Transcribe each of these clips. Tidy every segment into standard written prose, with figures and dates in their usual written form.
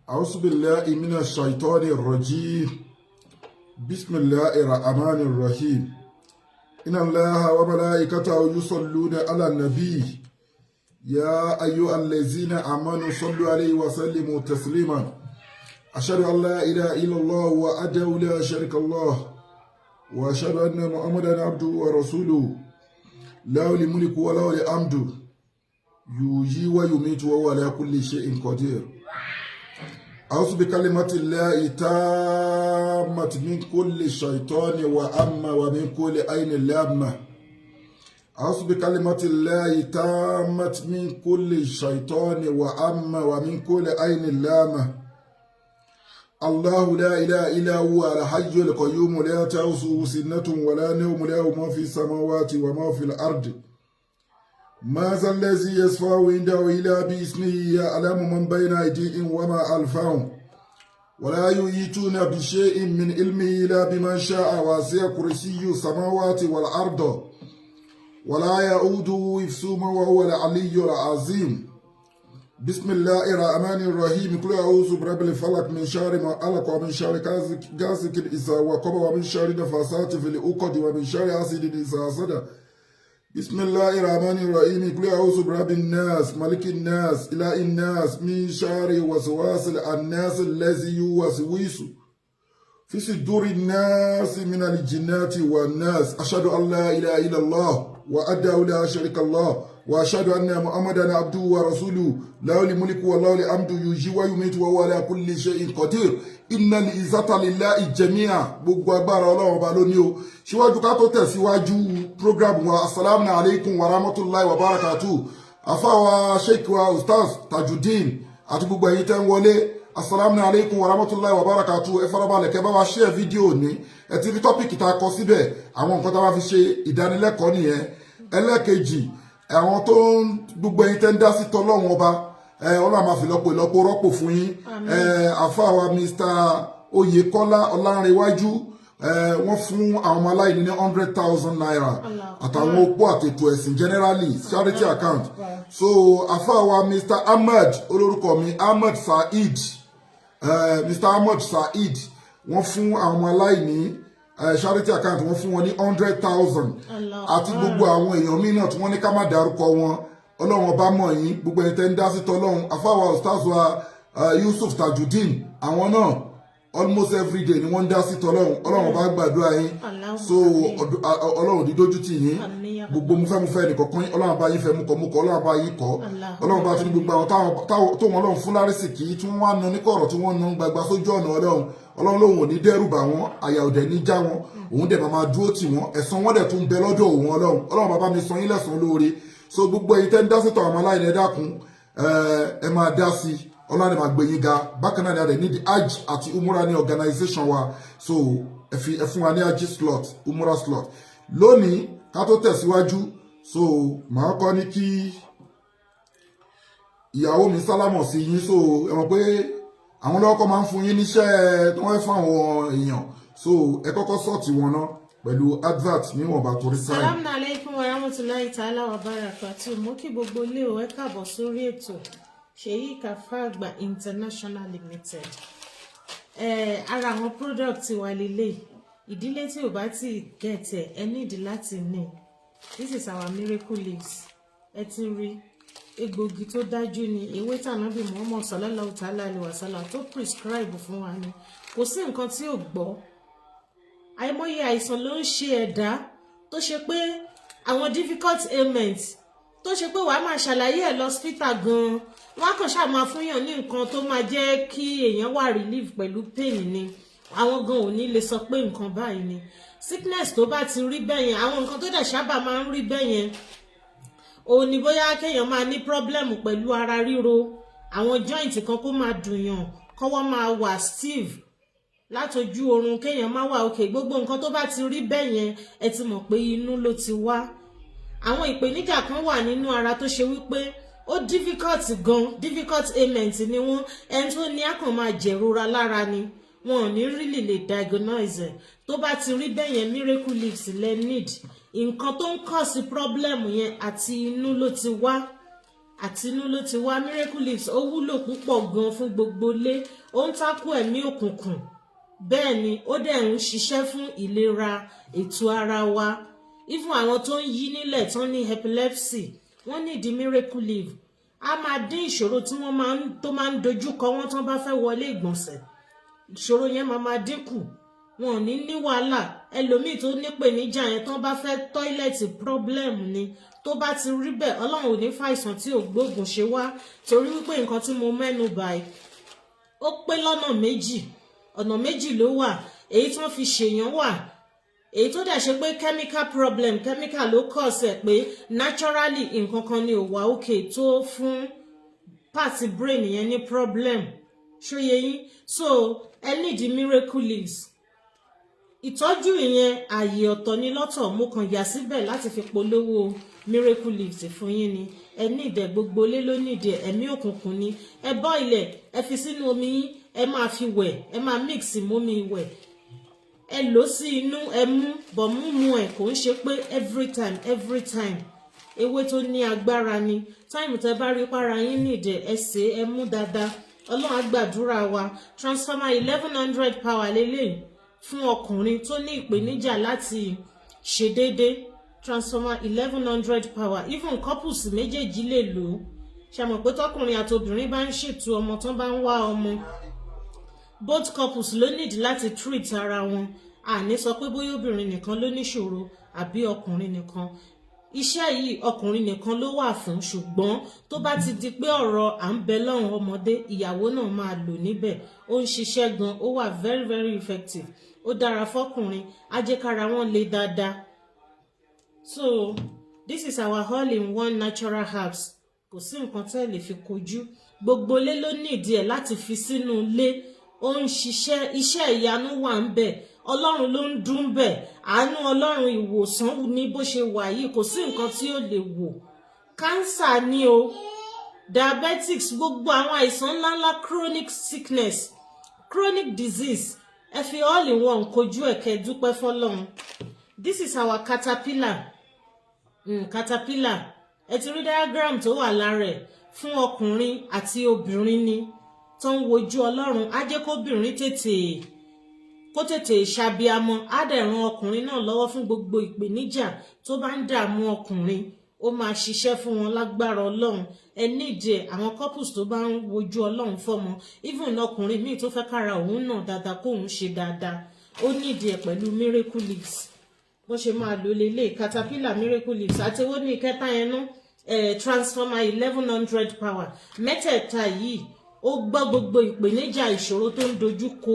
أعوذ بالله من الشيطان الرجيم بسم الله الرحمن الرحيم إن الله وملائكته يصلون على النبي يا أيها الذين آمنوا صلوا عليه وسلموا تسليما أشهد أن لا إله إلا الله وحده لا شريك له وأشهد أن محمدا عبده ورسوله له الملك وله الحمد يحيي ويميت وهو على كل شيء قدير أعوذ بكلمات الله تامة من كل شيطان وأما ومن كل عين لامة أعوذ بكلمات الله تامة من كل شيطان وأما ومن كل عين لامة الله لا إله إلا هو الحي القيوم لا تأخذه سنة ولا نوم له ما في السماوات وما في الأرض ما ذا الذي يشفع عنده إلا بإذنه يعلم من بين أيديهم وما خلفهم ولا يحيطون بشيء من علمه إلا بما شاء وسع كرسيه السماوات والأرض ولا يؤوده حفظهما وهو العلي العظيم بسم الله الرحمن الرحيم قل أعوذ برب الفلق من شر ما خلق ومن شر غاسق إذا وقب ومن شر النفاثات في العقد ومن شر حاسد إذا حسد بسم الله الرحمن الرحيم قل أعوذ برب الناس ملك الناس إله الناس من شر وسواس الناس الذي يوسوس في صدور الناس من الجنات والناس أشهد أن لا إله إلا الله وحده لا شريك له وأشهد أن محمدا عبده ورسوله له الملك وله الحمد يحيي ويميت وهو على كل شيء قدير إن العزة لله جميعا gbogbo agbára Ọlọ́run ọba ló ní o síwájú ká tó tẹ̀síwájú program wa assalamu alaikum wa rahmatullahi wa barakatuh àfáà sheikh wa ustaz tajudeen àti gbogbo ẹ̀yin tẹ́ ń wọlé assalamu alaikum wa rahmatullahi wa barakatuh ẹ farabalẹ̀ kẹ́ bá wa share fídíò ní ẹ ti rí tọ́pìkì tá a kọ síbẹ̀ àwọn nǹkan tá a bá fi ṣe ìdánilẹ́kọ̀ọ́ nìyẹn ẹlẹ́kejì àwọn tó ń gbogbo ẹ̀yin tẹ́ ń dá sí tọ́lọ́run ọba Ọlọ́run máa fi lọ́pọ̀ ìlọ́pọ̀ rọ́pò fún yín àfáà wa Mr. Oyekola Ọlánrewájú wọ́n fún àwọn ọmọ aláìní ní 100,000 naira àtàwọn opó àtètò ẹ̀sìn generally charity account so àfáà wa Mr. Ahmed olórúkọ mi Ahmed Said Mr. Ahmed Said wọ́n fún àwọn ọmọ aláìní charity account wọ́n fún wọn ní 100,000 àti gbogbo àwọn èèyàn míì náà tí wọ́n ní ká má dárúkọ wọn Ọlọ́run ọba mọ̀ yín gbogbo ẹni tẹ́ ń dá sí tọ́lọ́run àfáà ustaz wa Yusuf Tajudeen àwọn náà almost every day ni wọ́n ń dá sí tọ́lọ́run Ọlọ́run ọba gbàdúrà yín so Ọlọ́run dídójú tì yín gbogbo mufẹ́mufẹ́ nìkọ̀kan yín Ọlọ́run bá yín fẹ́ mukọ̀mukọ̀ Ọlọ́run bá yín kọ́ Ọlọ́run bá tún gbogbo àwọn tó wọn Ọlọ́run fún lárísìkí tí wọ́n wá ná ní kọ̀rọ̀ tí wọ́n ná gbagba sójú ọ̀nà Ọlọ́run lòun ò ní dẹ́rù bà wọ́n àyà òdẹ ní já wọn òun dẹ̀ máa dúró tì wọ́n ẹ̀san wọn dẹ̀ tún bẹ lọ́dọ̀ òun Ọlọ́run bàbá mi san yín lẹ́san lóore so gbogbo ẹ̀yin tẹ́ ń dá sítọ̀ àwọn aláìní ẹ dákun ẹ máa dá sí Ọlọ́run máa gbé yín ga bákan náà ni a dẹ̀ ní Hajj àti Umurah ní organization wa so ẹ fún wa ní Hajj slot Umurah slot lónìí ká tó tẹ̀síwájú so màá kọ́ ní kí ìyàwó mi sálámọ̀ sí yín so ẹ mọ̀ pé àwọn lọ́kọ́ máa ń fún yín níṣẹ́ tí wọ́n fún àwọn èèyàn so ẹ kọ́kọ́ sọ́ọ̀tì wọn náà pẹ̀lú advert níwọ̀nba torí sáyẹn. Assalamu alaikum wa rahmatullahi ta'ala wa barakatuh mo kí gbogbo ilé o ẹ káàbọ̀ sórí ètò Ṣèyí Kàfàgbà International Limited ara àwọn product wa lélẹ̀ ìdílé tí ò bá ti gẹ̀tẹ̀ ẹ nídìí láti ní this is our miracle leaves ẹ ti rí egbògi tó dájú ni ewé tànàbí Muhammad sallallahu ta'ala alaihi wasallam tó prescribe fún wa ni kò sí nǹkan tí ò gbọ́ àìmọye àìsàn ló ń ṣe ẹ̀dá tó ṣe pé àwọn difficult ailments tó ṣe pé wàá máa ṣàlàyé ẹ̀ lọ hospital gan-an wọ́n á kàn ṣáà máa fún yàn ní nǹkan tó máa jẹ́ kí èèyàn wà relief pẹ̀lú pain ni àwọn gan ò ní lè sọ pé nǹkan báyìí ni sickness tó bá ti rí bẹ́ẹ̀ yẹn àwọn nǹkan tó dẹ̀ sábà máa ń rí bẹ́ẹ̀ yẹn òun ni bóyá kéèyàn máa ní problem pẹ̀lú ara ríro àwọn joint kan kó máa dùn yàn kọ́wọ́ máa wà stiff látojú oorun kéèyàn má wà òkè gbogbo nǹkan tó bá ti rí bẹ́ẹ̀ yẹn ẹ ti mọ̀ pé inú ló ti wá àwọn ìpèníjà kan wà nínú ara tó ṣe wípé ó difficult ailment ni wọ́n ẹni tó ní àkàn máa jẹ̀rora lára ni wọn ò ní really lè diagnose tó bá ti rí bẹ́ẹ̀ yẹn miracle leaves lẹ need nǹkan tó ń cause problem yẹn àti inú ló ti wá àtinú ló ti wá. Miracle leaves ó wúlò púpọ̀ gan fún gbogbo ilé, ó ń tákù ẹ̀mí òkùnkùn, bẹ́ẹ̀ ni ó dẹ̀ ń ṣiṣẹ́ fún ìlera ètò ara wa. Even àwọn tó ń yí nílẹ̀ tán ní epilepsy wọ́n ní di miracle leaf. A máa dín ìṣòro tí wọ́n máa ń dojú kọ wọ́n tán bá fẹ́ wọlé ìgbọ̀nsẹ̀, ìṣòro yẹn máa dínkù, wọn ò ní wàhálà. Ẹlòmíì tó nípèníjà yẹn tán bá fẹ́ tọ́ílẹ̀tì problem ni, tó bá ti rí bẹ́ẹ̀ Ọlọ́run ò ní fàìsàn tí ò gbóògùn ṣe wá, torí wípé nǹkan tí mo mẹ́nu báyìí ó pé lọ́nà méjì, ọ̀nà méjì ló wà. Èyí tí wọ́n fi ṣèyàn wà, èyí tó dẹ̀ ṣe pé chemical problem, chemical ló cause ẹ̀, pé naturally nǹkan kan ni ò wà okay tó fún part brain yẹn ní problem, ṣóyé yín. So ẹ need miracle leaves. Ìtọ́jú ìyẹn ààyè ọ̀tọ̀ ní lọ́tọ̀, mo kàn yà síbẹ̀ láti fi polówó miracle leaves fún yín ni. Ẹ ní ìdẹ̀ gbogbo lé ló ní ìdẹ̀, ẹ̀mí òkùnkùn ni. Ẹ bọ́ ilẹ̀, ẹ fi sínú omi yín, ẹ máa fi wẹ̀, ẹ máa mix mómi wẹ̀, ẹ lò sí inú, ẹ mú, bọ̀ múmu ẹ̀ kò ń ṣe pé every time. Ewé tó ní agbára ni. Táìmù tẹ bá rí para yín ní ìdẹ̀, ẹ sè é, ẹ mú dáadáa. Ọlọ́run á gbàdúrà wa. Transformer 1100 power lélẹ́yìn fún ọkùnrin tó ní ìpèníjà láti ṣe déédé. Transformer 1100 power, even couples méjèèjì lè lò ó. Ṣé mọ̀ pé tọkùnrin àti obìnrin bá ń ṣètò ọmọ tán bá ń wá ọmọ, both couples ló need láti treat ara wọn. Àní sọ pé bóyá obìnrin nìkan ló níṣòro àbí ọkùnrin nìkan. Iṣẹ́ yìí ọkùnrin nìkan ló wà fún, ṣùgbọ́n tó bá ti di pé ọ̀rọ̀ à ń bẹ lọ́rùn ọmọdé, ìyàwó náà máa lò níbẹ̀. Ó ń ṣiṣẹ́ gan, ó wà very effective. Ó dára fọ́kùnrin, á jẹ́ kára wọn le dáadáa. So this is our all-in-one natural herbs. Kò sí nǹkan tẹ́ lè fi kojú. Gbogbo ilé ló ní ìdí ẹ̀ láti fi sínú ilé. Ó ń ṣiṣẹ́, iṣẹ́ ìyanu wà ń bẹ̀. Ọlọ́run ló ń dún bẹ̀. Àánú Ọlọ́run ìwòsàn ní bó ṣe wà yìí, kò sí nǹkan tí ó lè wò. Cancer ni o, diabetics, gbogbo àwọn àìsàn ńláńlá, chronic sickness, chronic disease, ẹ fi all in one kojú ẹ̀ kẹ́ dúpẹ́ fọ́lọ́run. This is our caterpillar. Caterpillar. Ẹ ti rí diagram tó wà lára ẹ̀, fún ọkùnrin àti obìnrin ni tó ń wojú Ọlọ́run. Á jẹ́ kóbìnrin kó tètè ṣàbíamọ, á dẹ̀ ran ọkùnrin náà lọ́wọ́ fún gbogbo ìpèníjà tó bá ń dààmú ọkùnrin. Ó máa ṣiṣẹ́ fún wọn lágbára Ọlọ́run. Ẹ nídìí àwọn couples tó bá ń wojú Ọlọ́run fọ́mọ, even ọkùnrin míì tó fẹ́ kára òun náà dáadáa, kóun ṣe dáadáa, ó nídìí ẹ̀ pẹ̀lú miracle leaves. Bó ṣe máa lò lélẹ̀, caterpillar, miracle leaves, àti owó ní ìkẹta yẹn náà, transformer 1100 power. Mẹ́tẹ̀ẹ̀ta yìí ó gbọ́ gbogbo ìpèníjà ìṣòro tó ń dojú kọ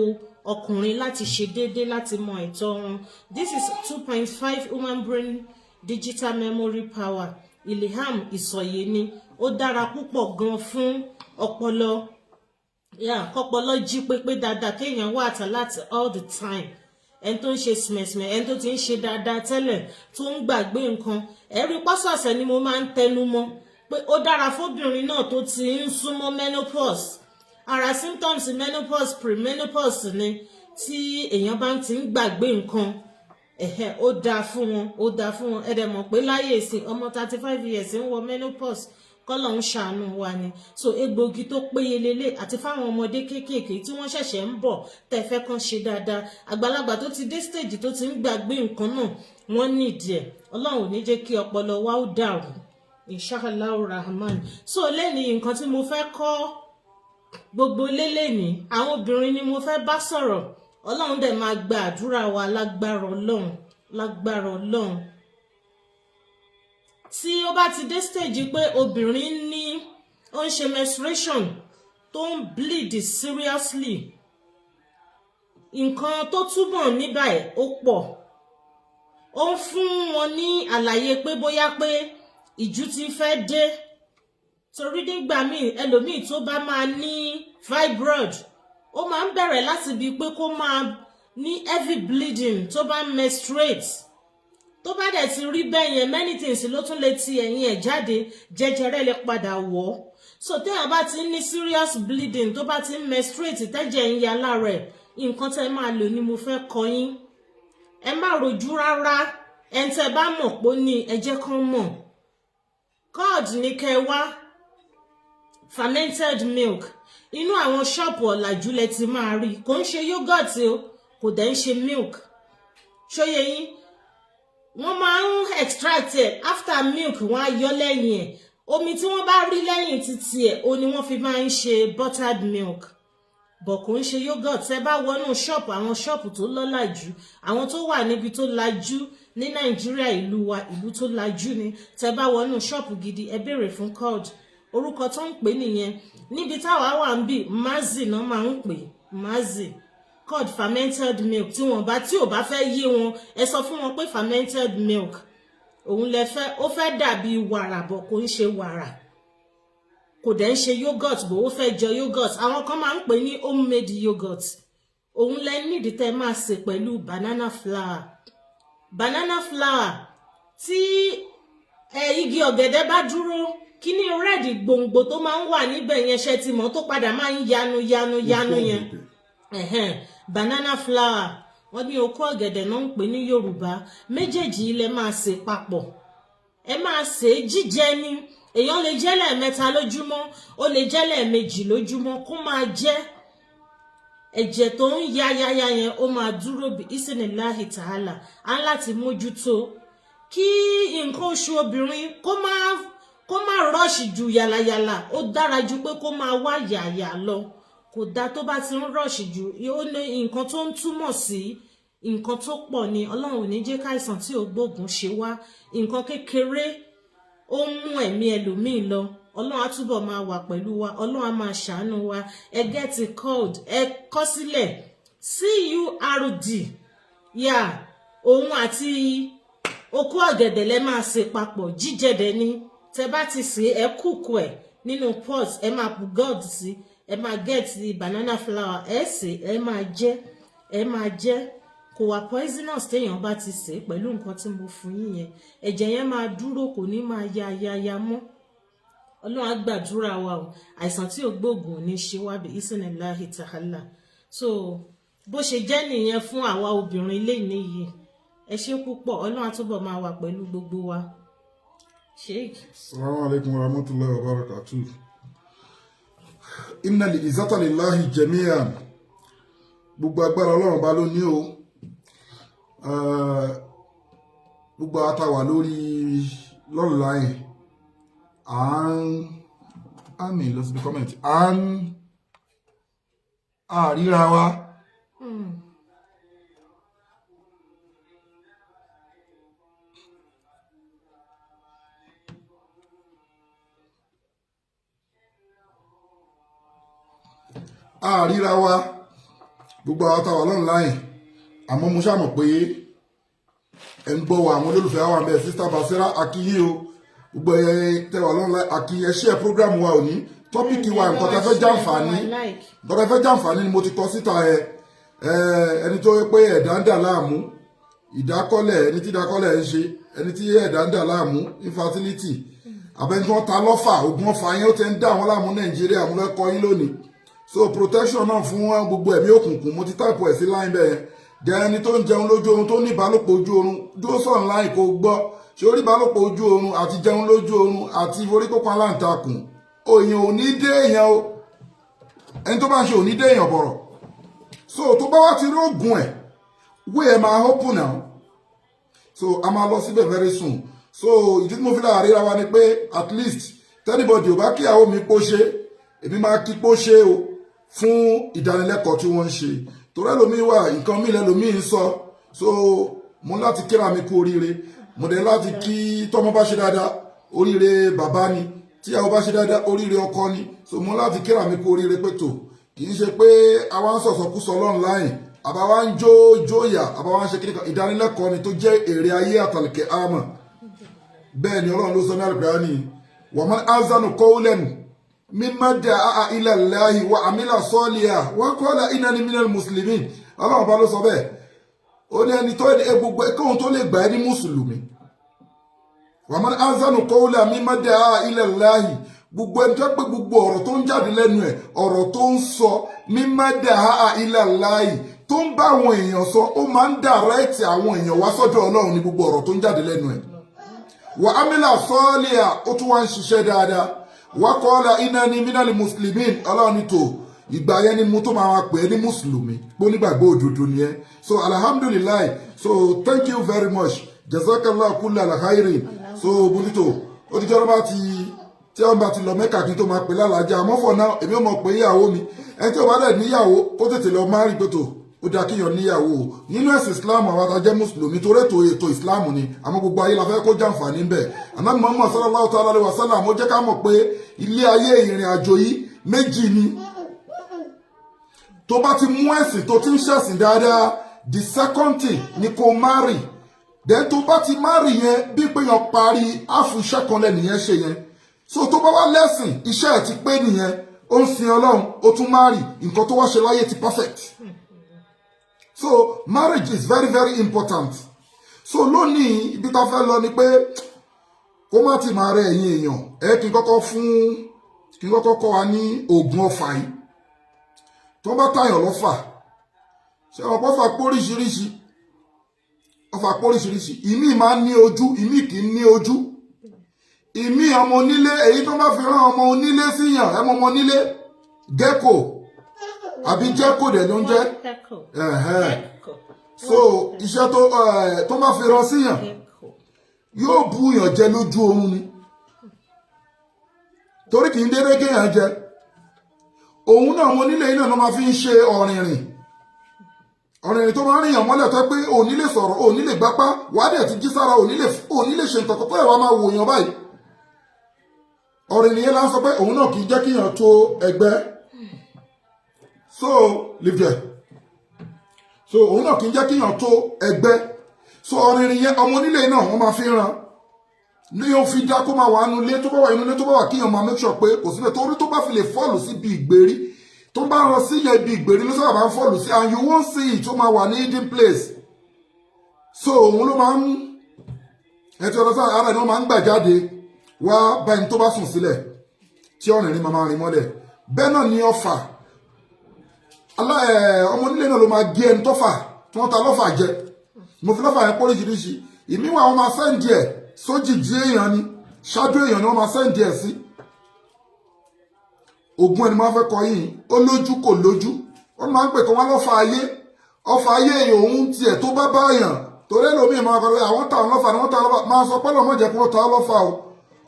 ọkùnrin láti ṣe déédé, láti mọ ẹ̀tọ́ wọn. This is 2.5 human brain digital memory power. Ilham ìsọ̀yé ni. Ó dára púpọ̀ gan fún ọpọlọ. Kọ́pọlọ jí pépé dáadáa, kéèyàn wà àtàláti all the time. Ẹni tó ń ṣe smẹ̀smẹ̀, ẹni tó ti ń ṣe dáadáa tẹ́lẹ̀, tó ń gbàgbé nǹkan. Ẹ̀rí pọ́sọ̀ọ̀sẹ̀ ni mo máa ń tẹnu mọ́ pé ó dára fóbìnrin náà tó ti ń súnmọ́ menopause. Ara symptoms menopause, premenopause ni tí èèyàn bá ti ń gbàgbé nǹkan. Ó dáa fún wọn, ẹ dẹ̀ mọ̀ pé láyé ìsìn ọmọ 35 years ń wọ menopause, kọ́lọ̀ ń ṣàánú wa ni. So egbògi tó péye lélẹ̀, àti fáwọn ọmọdé kéékèèké tí wọ́n ṣẹ̀ṣẹ̀ ń bọ̀ tẹ́fẹ́ kan ṣe dáadáa. Àgbàlagbà tó ti dé stage tó ti ń gbàgbé nǹkan náà, wọ́n nídìí ẹ̀. Ọlọ́run ò ní jẹ́ kí ọpọlọ wa ó dàrú, inshallah rahman. So lẹ́ni nǹkan tí mo fẹ́ kọ́ gbogbo lélẹ́ni, àwọn obìnrin ni mo fẹ́ bá sọ̀rọ̀. Ọlọ́run dẹ̀ máa gba àdúrà wa lágbára Ọlọ́run. Tí ó bá ti dé stage pé obìnrin ní ó ń ṣe menstruation tó ń bleed seriously, nǹkan tó túbọ̀ ní báyìí ó pọ̀. Ó ń fún wọn ní àlàyé pé bóyá pé ìjú ti fẹ́ dé. Torí nígbà míì ẹlòmíì tó bá máa ní fibroid, ó máa ń bẹ̀rẹ̀ láti bí pé kó máa ní heavy bleeding tó bá menstruate. Tó bá dẹ̀ ti rí bẹ́ẹ̀ yẹn, many things ló tún lè ti ẹ̀yìn ẹ̀ jáde, jẹjẹrẹ lè padà wọ̀. So téèyàn bá ti ní serious bleeding, tó bá ti ń menstruate, tẹ́jẹ̀ ń ya lára ẹ̀, nǹkan tẹ́ máa lò ni mo fẹ́ kọ́ yín. Ẹ má rojú rárá, ẹni tẹ́ bá mọ̀ pé ó ní ẹ jẹ́ kán mọ̀. Cord ní kẹ́ wá, fermented milk inú àwọn ṣọ́ọ̀pù ọ̀làjú lẹ ti máa rí kò ń ṣe yogurt o kò dẹ̀ ń ṣe milk ṣóyè yín wọ́n máa ń extract ẹ̀ after milk wọ́n á yọ lẹ́yìn ẹ̀ omi tí wọ́n bá rí lẹ́yìn títí ẹ̀ o ni wọ́n fi máa ń ṣe buttered milk bọ̀ kò ń ṣe yogurt ẹ bá wọnú ṣọ́ọ̀pù àwọn ṣọ́ọ̀pù tó lọ́làjú àwọn tó wà níbi tó lajú ní Nàìjíríà ìlú wa ìlú tó lajú ni tẹ bá wọnú ṣọ́ọ̀pù gidi ẹ béèrè fún cod orúkọ tó ń pè nìyẹn níbi táwa wà ń bì mazi náà máa ń pè mazi cod fermented milk tí ò bá fẹ́ yé wọn ẹ sọ fún wọn pé fermented milk òun lẹ fẹ́ ó fẹ́ dàbí wàrà bọ̀ kò ń ṣe wàrà kò dẹ̀ ń ṣe yogurt bò ó fẹ́ jọ yogurt àwọn kan máa ń pè ní homemade yogurt òun lẹ nídìí tẹ́ máa sè pẹ̀lú banana flour tí igi ọ̀gẹ̀dẹ̀ bá dúró kíní red gbòǹgbò tó máa ń wà níbẹ̀ yẹn ṣe ti mọ̀ tó padà máa ń yanu yẹn banana flour wọ́n ní okó ọ̀gẹ̀dẹ̀ náà ń pè ní Yorùbá méjèèjì ilẹ̀ máa sè papọ̀ ẹ máa sè jíjẹ ní èèyàn lè jẹ lẹ́ẹ̀mẹ́ta lójúmọ́ ó lè jẹ lẹ́ẹ̀mejì lójúmọ́ kó máa jẹ ẹ̀jẹ̀ tó ń ya yẹn ó máa dúró bí isinilahi ta'ala á láti mójútó kí nǹkan oṣù obìnrin kó má rọ́ọ̀ṣì ju yàlàyàlà ó dára ju pé kó máa wá yàyà lọ kò dá tó bá ti ń rọ́ọ̀ṣì ju ó ní nǹkan tó ń túmọ̀ sí nǹkan tó pọ̀ ni Ọlọ́run ò ní jẹ́ káìsàn tí ò gbógun ṣe wá nǹkan kékeré ó mú ẹ̀mí ẹlòmíì lọ Ọlọ́run á túbọ̀ máa wà pẹ̀lú wa Ọlọ́run á máa ṣàánú wa ẹ get it called ẹ kọ sílẹ̀ CURD yà òun àti okó ọ̀gẹ̀dẹ̀ lẹ máa sè papọ̀ jíjẹ̀dẹ̀ ni tẹ bá ti sè ẹ kúkú ẹ nínú pot ẹ máa pu gold sí ẹ máa get banana flour ẹ sè ẹ máa jẹ kò wà poisonous téèyàn bá ti sè pẹ̀lú nǹkan tí mo fún yín yẹn ẹ̀jẹ̀ yẹn máa dúró kò ní máa ya mọ́ Ọlọ́run á gbàdúrà wa o àìsàn tí ò gbóògùn ò ní ṣe wá bí isinilahi ta'ala so bó ṣe jẹ́ nìyẹn fún àwa obìnrin lẹ́ni yìí ẹ ṣé púpọ̀ Ọlọ́run á túbọ̀ máa wà pẹ̀lú gbogbo wa. Assalamu alaikum warahmatullahi wabarakatuh. Inna al-izzata lillahi jami'an. Gbogbo agbára Ọlọ́run bá ló ní o. Gbogbo àtàwà lórí online àmì lọ sí comment àríra wa àríra wa gbogbo àtàwà online àmọ́ mo ṣàmọ̀ pé ẹ ń gbọ́ wa àwọn olólùfẹ́ àwọn àmì Sister Basira akíyí o gbogbo ẹ tẹwà lọ́nà akíyí ẹ share program wa òní tọ́pìkì wa nǹkan tẹ́ fẹ́ jàǹfààní ni mo ti kọ síta ẹni tó yẹ pé ẹ̀dá ń dà láàmú ìdákọ́lẹ̀ ẹni tí ìdákọ́lẹ̀ ń ṣe ẹni tí ẹ̀dá ń dà láàmú infertility abẹ́ni tí wọ́n ta lọ́fà ogun ọ̀fà yẹn ó ti ń dà wọ́n láàmú Nàìjíríà mo fẹ́ kọ́ yín lónìí so protection náà fún gbogbo ẹ̀mí òkùnkùn mo ti táìpù ẹ̀ sí line bẹ́ẹ̀ jẹ́ ẹni tó ń jẹun lójú oorun tó ní ìbálòpọ̀ ojú oorun dúró sọ̀rọ̀ láì kó gbọ́ ṣé orí ìbálòpọ̀ ojú oorun àti jẹun lójú oorun àti orí kókó aláǹtakùn òyìn ò ní dé èèyàn o ẹni tó bá ń ṣe ò ní dé èèyàn bọ̀rọ̀ so tó bá wá ti rí oògùn ẹ̀ wé ẹ̀ máa open now so a máa lọ síbẹ̀ very soon so ìdí tí mo fi láàrin ra wa ni pé at least tẹ́nibọ̀dì ò bá kíyàwó mi pó ṣe èmi máa kí pó ṣe o fún ìdánilẹ́kọ̀ọ́ tí wọ́n ń ṣe torí ẹlòmíín wà nǹkan míì lẹ́lòmíín ń sọ so mo láti kíra mi kú oríire mo dẹ̀ láti kí tọ́mọ bá ṣe dáadáa oríire bàbá ni tíyàwó bá ṣe dáadáa oríire ọkọ ni so mo láti kíra mi kú oríire pé tò kì í ṣe pé àwa ń sọ̀sọ̀kúsọ online àbá wa ń jóyà àbá wa ń ṣe kíníkan ìdánilẹ́kọ̀ọ́ ni tó jẹ́ èrè ayé àtàlùkẹ́ àmọ́ bẹ́ẹ̀ ni Ọlọ́run ló sọ ní Al-Qur'ani wa man ahsanu qawlan mimman da'a ila Allahi wa amila salihan wa qala innani minal muslimin Ọlọ́run bá ló sọ bẹ́ẹ̀ ó ní ẹni tó gbogbo ẹkọ́hun tó lè gbà ẹ́ ní mùsùlùmí wa man ahsanu qawlan mimman da'a ila Allahi gbogbo ẹni tó pé gbogbo ọ̀rọ̀ tó ń jáde lẹ́nu ẹ̀ ọ̀rọ̀ tó ń sọ mimman da'a ila Allahi tó ń bá àwọn èèyàn sọ ó máa ń dàrẹ́ẹ̀tì àwọn èèyàn wá sọ́dọ̀ Ọlọ́run ní gbogbo ọ̀rọ̀ tó ń jáde lẹ́nu ẹ̀ wa amila salihan ó tún wá ń ṣiṣẹ́ dáadáa wa qala innani minal muslimin ọlọ́run ní tó ìgbà yẹn ni mo tó máa pè é ní mùsùlùmí pé onígbàgbọ́ òdodo ni ẹ́. So alhamdulillah, so thank you very much, jazakallah kulla khairin. So bonito ó ti jọ́rọ́ bá ti tí wọ́n bá ti lọ Mẹ́kà kí n tó máa pè lálàájá àmọ́ for now èmi ò mọ̀ pé ìyàwó mi ẹni tí ó bá dẹ̀ níyàwó kó tètè lọ máa rí gbòtò ó dá kíyàn níyàwó nínú ẹ̀sìn Islam àwọn àtàjẹ́ mùsùlùmí torí ètò Islam ni àmọ́ gbogbo ayé la fẹ́ kó jàǹfààní bẹ̀. àná Muhammad sallallahu ta'ala alaihi wasallam ó jẹ́ ká mọ̀ pé ilé ayé ìrìn àjò yìí méjì ni. tó bá ti mú ẹ̀sìn tó ti ń ṣẹ̀sìn dáadáa, the second thing ni kó marry. then tó bá ti marry yẹn bí pé yàn parí àfùṣẹ́ kan lẹ́nìyẹn ṣe yẹn. So tó bá wá lẹ́sìn iṣẹ́ ẹ̀ ti pé nìyẹn, ó ń sin Ọlọ́run, ó tún marry, nǹkan tó wá ṣe láyé ti perfect. So marriage is very very important. So lónìí ibi tá fẹ́ lọ ni pé kó má ti máa rẹ ẹ̀yin èèyàn kí n kọ́kọ́ kọ́ wa ní oògùn ọ̀fà yìí. tó bá tàyàn lọ́fà ṣe ọ̀pọ̀ ọ̀fà póríṣiríṣi, ìmí máa ń ní ojú, ìmí kì í ní ojú. Ìmí ọmọ onílé, èyí tó bá fi rán ọmọ onílé síyàn, ẹmọ ọmọ onílé gecko àbí jẹ́kò dẹ̀ ló ń jẹ́. So iṣẹ́ tó bá fi rán síyàn yóò bú yàn jẹ lójú oorun ni, torí kì í dédé kéèyàn jẹ. Òun náà ọmọ onílé iná ló máa fi ń ṣe ọ̀rìnrìn tó máa ń rìnyàn mọ́lẹ̀ tó pé òní lè sọ̀rọ̀, òní lè gbápá, wàá dẹ̀ ti jí sára, òní lè ṣe nǹkan tó ẹ̀wà máa wòyàn báyìí. ọ̀rìnrìn yẹn lá ń sọ pé òun náà kì í jẹ́ kíyàn tó ẹgbẹ́. So live there. So òun náà kì í jẹ́ kíyàn tó ẹgbẹ́. So ọ̀rìnrìn yẹn ọmọ onílé náà wọ́n máa fi ràn ní yóò fi dá kó máa wà nínú ilé, tó bá wà nínú ilé tó bá wà kíyàn máa make sure pé kò síbẹ̀, torí tó bá fi lè fọ́ọ̀lù sí ibi ìgbèrí, tó bá rán sí yẹn ibi ìgbèrí ló sábà máa ń fọ́ọ̀lù sí, and you won't see it, tó máa wà ní hidden place. So òun ló máa ń ẹtí ọ̀dọ́ sáà ara ẹni wọ́n máa ń gbà jáde wá báyìí tó bá sùn sílẹ̀ tí ọ̀rìnrìn máa rìn mọ́lẹ̀. Bẹ́ẹ̀ náà ni ọ̀fà ọmọ onílé náà ló máa gé ẹni tọ́fà tí wọ́n ta lọ́fà jẹ. Mo fi lọ́fà yẹn póríṣiríṣi, ìmíwà wọn máa sẹ́ǹdì ẹ̀ sójìjí èèyàn ni, ṣáájú èèyàn ni wọ́n máa sẹ́ǹdì ẹ̀ sí. Ògùn ẹni máa fẹ́ kọ yìí, ó lójú kò lójú, wọ́n máa ń pè kọ́ wọ́n lọ́fà ayé. Ọfà ayé èèyàn òun tiẹ̀ tó bá báyàn, torí ẹlòmíì máa kọ́ pé àwọn táwọn lọ́fà ni wọ́n ta lọ́fà, máa sọ pé lọ́mọ jẹ́ kí wọ́n ta lọ́fà o.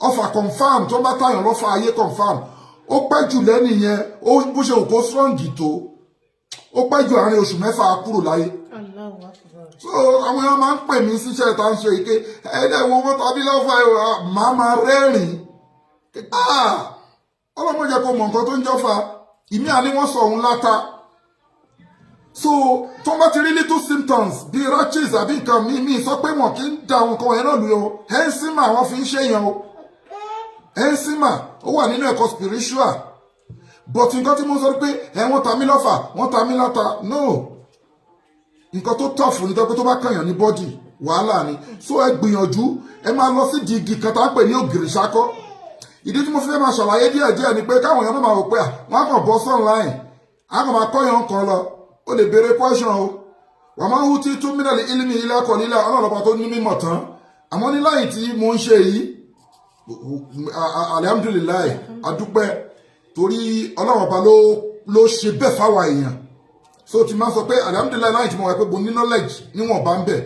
Ọfà confam tó bá tàyàn lọ́fà ayé confam, ó pẹ́ jù lẹ́nìí yẹn, ó bó ṣe òkó strong tó, ó pẹ́ jù àárín oṣù mẹ́fà kúrò láyé. So àwọn èèyàn máa ń pè mí síṣẹ́ ìta ń ṣe ike ẹ̀ẹ́dẹ̀wọ̀n owó tàbí lọ́fà máa rẹ́rìn-ín. Ọlọ́mọ jẹ́ kó mọ̀ nǹkan tó ń jọ́fà, ìmí àní wọ́n sọ òun láta. So tó bá ti rí little symptoms bíi rashes àbí nǹkan míì sọ pé wọn kì í da àwọn nǹkan wọ̀nyẹn náà lù yọ. Ẹ́ńsímà wọ́n fi ń ṣèyàn o, ẹ́ńsímà ó wà nínú ẹ̀kọ́ spiritual. But nǹkan tí mo sọ pé wọ́n ta mí lọ́fà, wọ́n ta mí láta, no. Nǹkan tó tọ̀ fún ní tọ́pẹ́ tó bá kàyàn ní bọ́dì wàhálà ni. So ẹ gbìyànjú, ẹ máa lọ sí di igi kan tá ń pè ní ògìrì ṣákọ́. Ìdí tí mo fi fẹ́ máa ṣàlàyé díẹ̀ ni pé káwọn èèyàn máa wò pé wọ́n á kàn bọ́ online, á kàn máa kọ́yàn kan lọ, ó lè béèrè question o. Wà máa ń hú tí tún mílẹ̀ ilmi ilé akọ̀ nílẹ̀ ọlọ́lọ́pàá tó ní mímọ̀ tán. Àmọ́ ní láyìn tí mo ń ṣe yìí, alhamdulillah, adúpẹ́, torí ọlọ́rọ̀pá ló ṣe bẹ́ẹ̀ fáwa èèyàn. So ti máa sọ pé alhamdulillah láyìn tí mo wà pé mo ní knowledge níwọ̀n bá ń bẹ̀,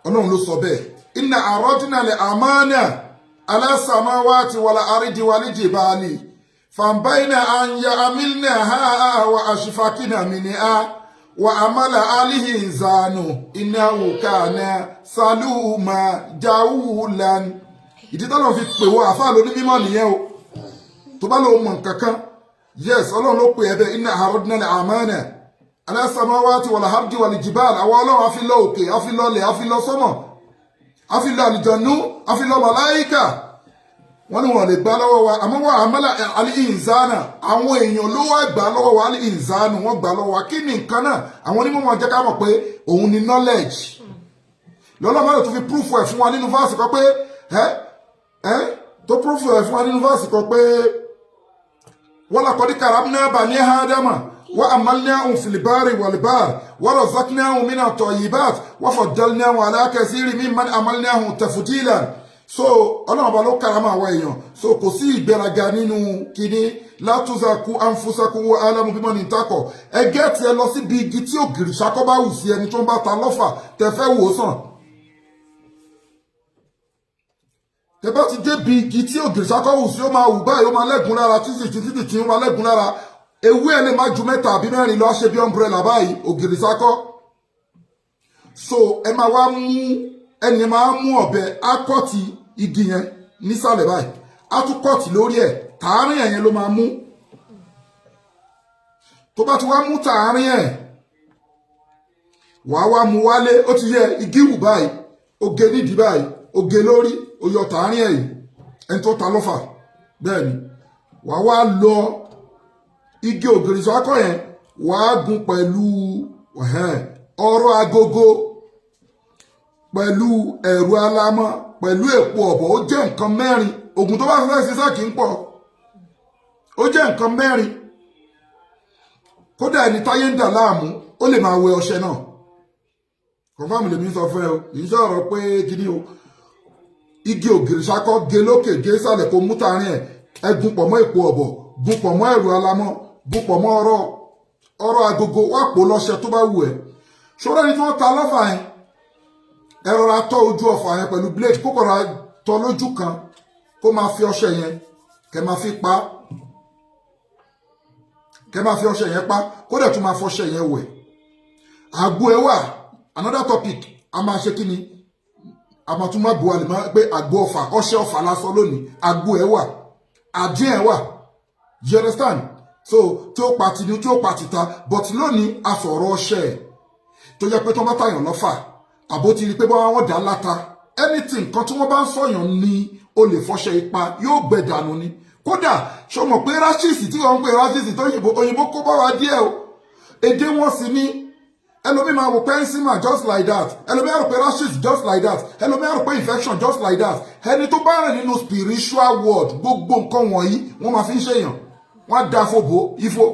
ọlọ́run ló sọ bẹ́ẹ̀. Inna aradna al-amana ala samawati wal ardi wal jibali fambayna an ya'milnaha wa ashfaqna minha wa amala alihi insanu innahu kana saluma jahulan. Ìdí tọ́lọ́run fi pè wọ́n àfáà lóní mímọ́ nìyẹn o. Tó bá lọ mọ̀ nǹkankan, yes, ọlọ́run ló pè ẹ́ bẹ́ẹ̀. Inna aradna al-amana ala samawati wal ardi wal jibali, àwọn ọlọ́run a fi lọ òkè, a fi lọ lẹ̀, a fi lọ sọ́mọ̀, a fi lọ àlùjànnú, a fi lọ màláíkà. Wọ́n ní wọ́n lè gbà lọ́wọ́ wa, àmọ́ wọ́n àmàlà al-insana, àwọn èèyàn ló wá gbà lọ́wọ́ wa, al-insanu wọ́n gbà lọ́wọ́ wa. Kí ni nǹkan náà? Àwọn onímọ̀ wọn jẹ́ ká mọ̀ pé òun ni knowledge. Lọ́lọ́mọ́lẹ̀ tó fi proof ẹ̀ fún wa nínú verse kan pé tó proof ẹ̀ fún wa nínú verse kan pé walaqad karamna bani Adama wa amalnahum fil barri wal bahri wa razaqnahum min at-tayyibat wa faddalnahum ala kathirin mimman amalnahum tafdilan. so ọlọ́run ọba ló karama àwọn èèyàn so kò sí ìgbéraga nínú kíní látúnṣakú àǹfọ̀ṣakú alámú bímọ ní ìtakọ̀ ẹgẹ́ tí ẹ lọ síbi igi tí ògìrì ṣakọ́ bá wù sí ẹni tó ń bá ta lọ́fà tẹ fẹ́ wò ó sàn tẹ bá ti débi igi tí ògìrì ṣakọ́ wù sí ó máa wù báyìí ó máa lẹ́gùn lára títí ó máa lẹ́gùn lára ewé ẹ lè má ju 3 àbí 4 lọ ṣe bí umbrella báyìí ògìrì ṣakọ́ so ẹ máa wá mú ẹni máa mú ọ̀bẹ akọ́tì igi yẹn nísàlẹ̀ báyìí á tún kọ́tì lórí ẹ̀ tààrin ẹ̀yẹn ló máa mú tó bá ti wá mú tààrin ẹ̀ wá mú wálé ó ti yẹ igi wù báyìí oge nídìí báyìí oge lórí ó yọ tààrin ẹ̀ yìí ẹni tó ta lọ́fà bẹ́ẹ̀ ni wá lọ igi ògìrì ṣakọ́ yẹn gún pẹ̀lú ọ̀rọ̀ agogo pẹ̀lú ẹ̀rù alámọ́ pẹ̀lú èpo ọ̀bọ̀ ó jẹ́ nǹkan 4 ògùn tó bá fẹ́ ṣiṣẹ́ kì í pọ̀ ó jẹ́ nǹkan 4 kódà ẹni táyé ń dà láàmú ó lè máa wẹ ọṣẹ náà kọfáàmù lèmi sọ fún ẹ o kì í sọ̀rọ̀ pé kíní o igi ògìrì ṣakọ́ gé lókè gé sàlẹ̀ kó mú tààrin ẹ gún pọ̀ mọ́ èpo ọ̀bọ̀ gún pọ̀ mọ́ ẹ̀rù alámọ́ gún pọ̀ mọ́ ọ̀rọ̀ agogo wá pò lọ́ṣẹ tó bá wù ẹ́ ṣọ́rọ́ ẹni tí wọ́n ta lọ́fà yẹn ẹ rọra tọ́ ojú ọfà yẹn pẹ̀lú blade kó kọ̀ra tọ́ lójú kan kó máa fi ọṣẹ yẹn kẹ máa fi pa kó dẹ̀ tún máa fọṣẹ yẹn wẹ̀ àgbo ẹ wà another topic a máa ṣe kí ni a máa tún máa bu àlè pé àgbo ọfà ọṣẹ ọfà lásán lónìí àgbo ẹ wà àdín ẹ wà you understand so tí ó pa tìní tí ó pa tìta but lónìí a sọ̀rọ̀ ọṣẹ ẹ̀ tó jẹ́ pé tó bá tàyàn lọ́fà àbó ti rí pé bá wọn dá láta anything kan tí wọ́n bá ń sọ̀yàn ní o lè fọṣẹ ipa yóò gbẹ dànù ni kódà ṣó mọ̀ pé rashisi tí wọ́n ń pè rashisi tó òyìnbó kó bá wa díẹ̀ o èdè wọn sì ní ẹlòmíì máa wò pé eczema just like that ẹlòmíì á rò pé rashisi just like that ẹlòmíì á rò pé infection just like that ẹni tó bá rìn nínú spiritual world gbogbo nǹkan wọ̀nyí wọ́n máa fi ń ṣèyàn wọ́n á da fòbó ifo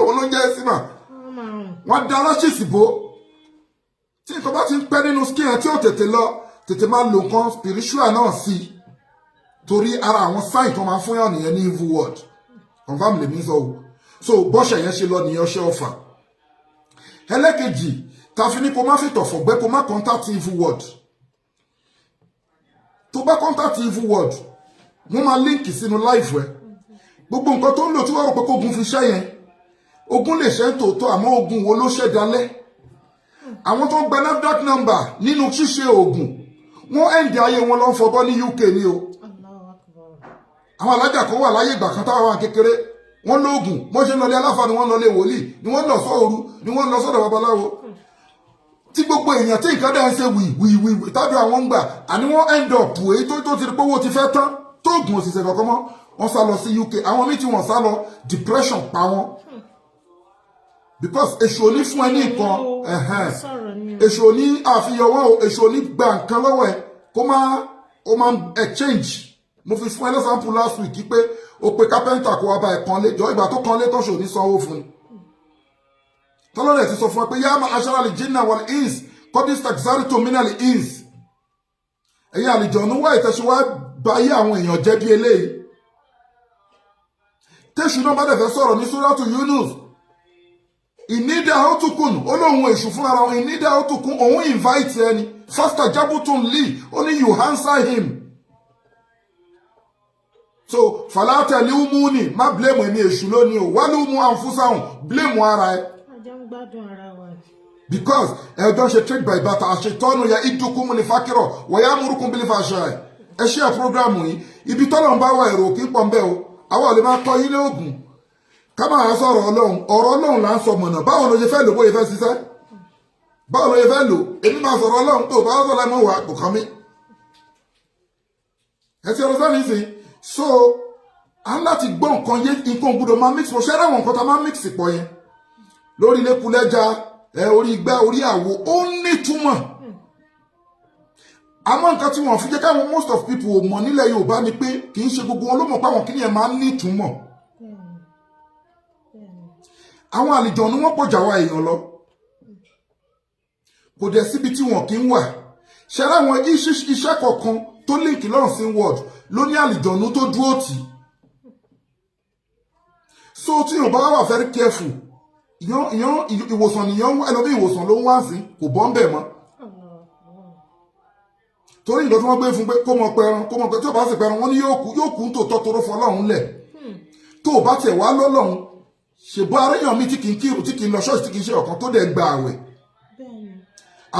òun ló ń jẹ́ eczema wọ́n á da rashisi bò tí nǹkan bá ti ń pẹ́ nínú skin ẹ̀ tí ó tètè máa lo nǹkan spiritual náà sí torí ara àwọn sign tó máa fún yàn nìyẹn ní evil word confam lèmi sọ o so bọ́ṣẹ̀ yẹn ṣe lọ nìyẹn ọṣẹ ọfà ẹlẹ́kejì ta fi ní kó má fi tọ̀fọ̀ gbẹ́ kó má contact evil word tó bá contact evil word wọ́n máa líǹkì sínú life rẹ̀ gbogbo nǹkan tó ń lò tí wọ́n rò pé kógun fi ṣẹ́ yẹn ogun lè ṣe ń tòótọ́ àmọ́ ogun wo ló ṣẹ́ dalẹ́ àwọn tó ń gba NAFDAC number nínú ṣíṣe oògùn wọ́n ẹ̀ǹdì ayé wọn lọ ń fọbọ́ ní UK ni o àwọn alájà kan wà láyé ìgbà kan táwọn àwọn kékeré wọ́n lóògùn bó ṣe ń lọlé aláfa ni wọ́n lọlé wòlíì ni wọ́n lọ sóòru ni wọ́n lọ sọ́dọ̀ babaláwo tí gbogbo èèyàn tí nǹkan dá ń ṣe wì tàbí àwọn ń gbà àní wọ́n end up èyí tó ti rí pé owó ti fẹ́ tán tó oògùn òṣìṣẹ́ kankan mọ́ wọ́n sá lọ sí UK àwọn míì tí wọ́n sá lọ depression pa wọ́n because èṣù òní fún ẹ ní nǹkan èṣù òní àfihàn èṣù òní gba nǹkan lọ́wọ́ ẹ kó máa exchange mo fi fún ẹ lẹ́sàmpù last week pé o pe kápẹ́ńtà kó wá bá ẹ̀ kan lé jọ ìgbà tó kan lé tọ́ṣù òní sanwó fún un tọ́lọ́dẹ̀ ti sọ fún ẹ pé yá máa aṣáára lè jìnnà wal ins kọ́dís taxari tó mínà lè ins ẹ̀yin àlejò ọ̀nù wá ìtẹ̀síwá bá yé àwọn èèyàn jẹ́ bí eléyìí tẹ̀sù náà bá dẹ̀ fẹ́ sọ̀rọ̀ ní Suratu Yunus ìnídà òtùkùn ó lóun èṣù fún ara wọn ìnídà òtùkùn òun invite ẹni faster jabutun lee ó ní you answer him so falata liumuni má blame ẹni èṣù lónìí o wálé umu àǹfùsáhùn blame ara ẹ because ẹjọ́ ṣe trade by barter àṣetọ́nù ya ìdúkùn ní fákìrọ̀ wọ̀nyá múrùkùn bí fàṣà ẹ ṣe ẹ programu yìí ibi tọ́lọ̀ ń bá wà èrò kí pọ̀ ń bẹ́ o àwọn olè máa kọ́ yín ní oògùn ká máa sọ̀rọ̀ ọlọ́run ọ̀rọ̀ ọlọ́run là ń sọ mọ̀nà báwo ló ṣe fẹ́ lò bóyá fẹ́ ṣiṣẹ́ báwo ló ṣe fẹ́ lò èmi máa sọ̀rọ̀ ọlọ́run tó bá sọ̀rọ̀ ẹ̀mọ́ wà kò kàn mí ẹ ti ọ̀rọ̀ sẹ́ni sìn so à ń láti gbọ́ nǹkan yé nǹkan gbọ́dọ̀ máa mix pọ̀ ṣẹ́rẹ́ àwọn nǹkan tá máa mix pọ̀ yẹn lórí lẹ́kulẹ́já orí igbá orí àwo ó nítumọ̀ àmọ́ nǹkan tí wọ́n fi jẹ́ káwọn most of people ò mọ̀ nílẹ̀ Yorùbá ni pé kì í ṣe gbogbo wọn ló mọ̀ páwọn kí ni ẹ̀ máa ń nítumọ̀ àwọn àlejò ni wọ́n pọ̀jà wa èèyàn lọ kò dẹ̀ síbi tí wọ́n kì í wà ṣẹ́rẹ́ àwọn iṣẹ́ kọ̀ọ̀kan tó link lọ́rùn sí word ló ní àlìjọ̀nú tó dúró tì. So tí yóò bá wà very careful ìwòsàn nìyàn ẹlòmí ìwòsàn ló ń wá sí kò bọ́ ń bẹ̀ mọ́. Torí ìjọ tí wọ́n gbé fún pé kó mọ pẹran tí ó bá sì pẹran wọ́n ní yóò kú tó tọ́ toró fọlọ́run lẹ̀. Tó o bá tiẹ̀ wá lọ́lọ́run ṣèbọ́ aréyàn mi tí kì í kírun tí kì í lọ ṣọ́ọ̀ṣì tí kì í ṣe ọ̀kan tó dẹ̀ gba àwẹ̀.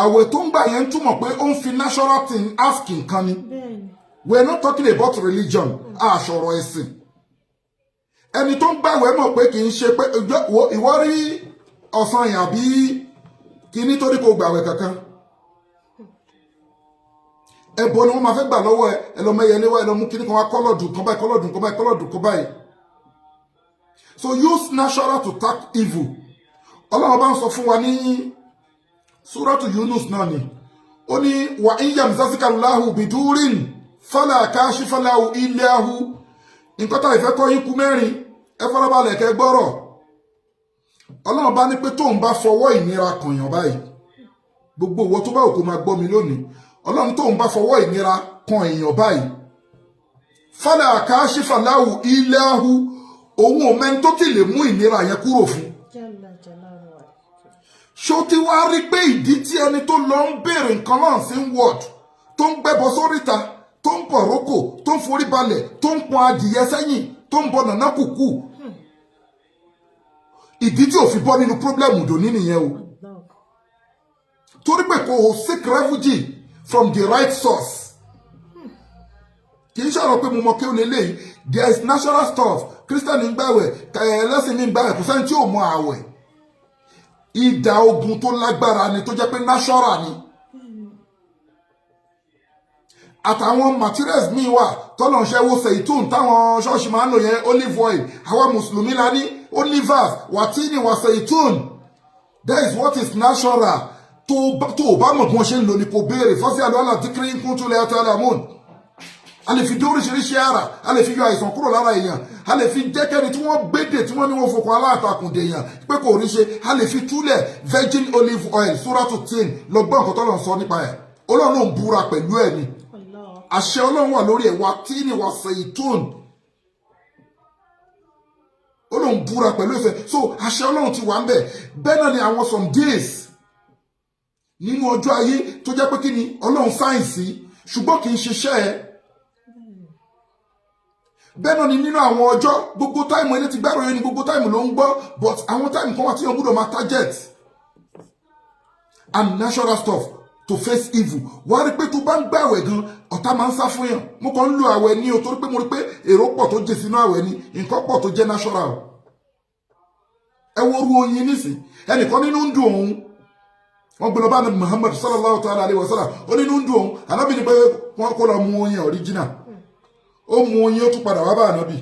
Àwẹ̀ tó ń gbà yẹn ń túmọ̀ pé ó ń fi natural thing ask nǹkan ni. We are not talking about religion àṣọ̀rọ̀ ẹ̀sìn. Ẹni tó ń gbàwẹ̀ mọ̀ pé kì í ṣe pé ìwọ rí ọ̀sán yẹn àbí kì í nítorí kò gbàwẹ̀ kankan. Ẹbọ ni wọ́n máa fẹ́ gbà lọ́wọ́ ẹ lọ mẹ́yẹlé wá ẹ lọ mú kíní kan wá kọ́lọ̀dùn kan báyìí kọ́lọ̀dùn kan báyìí kọ́lọ̀dùn kan báyìí. So use natural to tack evil. Ọlọ́run bá ń sọ fún wa ní Suratu Yunus náà ni. Ó ní wa in yamsasika Allahu bidurin fala kashifa lahu illa hu. Nǹkan tá ìfẹ́ kọ́ yín kú mẹ́rin ẹ farabalẹ̀ kẹ́ gbọ́rọ̀. Ọlọ́run bá ní pé tóun bá fọwọ́ ìnira kànyàn báyìí gbogbo owó tó bá òkú máa gbọ́ mi lónìí Ọlọ́run tóun bá fọwọ́ ìnira kan èèyàn báyìí fala kashifa lahu illa hu òun ò mẹ́ni tó ti lè mú ìnira yẹn kúrò fún. Ṣó ti wá rí pé ìdí tí ẹni tó lọ ń béèrè nǹkan náà sí word tó ń gbẹ́bọ sóríta tó ń pọ̀ rókò tó ń forí balẹ̀ tó ń pọn adìyẹ sẹ́yìn tó ń bọ nàná kùkù ìdí tí ò fi bọ́ nínú pírọ́blẹ́mù dòní nìyẹn o. Torí pé kò seek refugee from the right source. Kì í ṣàrọ̀ pé mo mọ kí ó lélẹ́yìí there is natural stuff Christian ń gbàwẹ̀ ẹlẹ́sìn ní gbàwẹ̀ kò sẹ́ni tí ò mọ àwẹ̀. Ìdà ogun tó lágbára ni tó jẹ́ pé natural ni. Àtàwọn materials míì wà tọ́lọ̀ ṣe wo seitun táwọn ṣọ́ọ̀ṣì máa ń lò yẹn olive oil àwa mùsùlùmí la ní olivers wàtíìnì wà seitun. That is what is natural. Tó o bá mọ̀ bí wọ́n ṣe ń lò ní kò béèrè fọ́sí àlọ́lá tí kiri ń kún tó lẹ́yà tó alámùn. A lè fi dé oríṣiríṣi ara a lè fi yọ àìsàn kúrò lára èèyàn a lè fi jẹ́kẹ́ni tí wọ́n gbédè tí wọ́n ní wọ́n fòkàn aláàtakùn dèèyàn pé kò rí ṣe a lè fi túlẹ̀ virgin olive oil Suratu Tin lọ́gbọ́n nǹkan tọ́lọ̀ ń sọ nípa ẹ̀ Ọlọ́run ló ń búra pẹ̀lú ẹ̀ ni àṣẹ Ọlọ́run wà lórí ẹ̀ wàtíìnì wà seitun Ọlọ́run búra pẹ̀lú ẹ̀fẹ̀ so àṣẹ Ọlọ́run ti wà ń bẹ̀ bẹ́ẹ̀ náà ni àwọn some days nínú ọjọ́ ayé tó jẹ́ pé kí ni Ọlọ́run sáyẹ̀nsì ṣùgbọ́n kì í ṣiṣẹ́ ẹ̀ bẹ́ẹ̀ náà ni nínú àwọn ọjọ́ gbogbo táìmù ẹni ti gbárò yẹn ni gbogbo táìmù ló ń gbọ́ but àwọn táìmù kan wà tí wọ́n gbọ́dọ̀ máa target and natural stuff to face evil wọ́n á rí pé tó bá ń gbàwẹ̀ gan ọ̀tá máa ń sá fún yàn mo kàn ń lo àwẹ̀ ní o torí pé mo rí pé èrò pọ̀ tó jẹ sínú àwẹ̀ ni nǹkan pọ̀ tó jẹ́ natural ẹ wo ru oyin nísìn ẹnìkan nínú ń dùn òun wọ́n gbé lọ bá Muhammad sallallahu ta'ala alayhi wa sallam ó nínú ń dùn òun ànábì ni pé wọ́n kó lọ mu oyin original ó mu oyin ó tún padà wá bá ànábì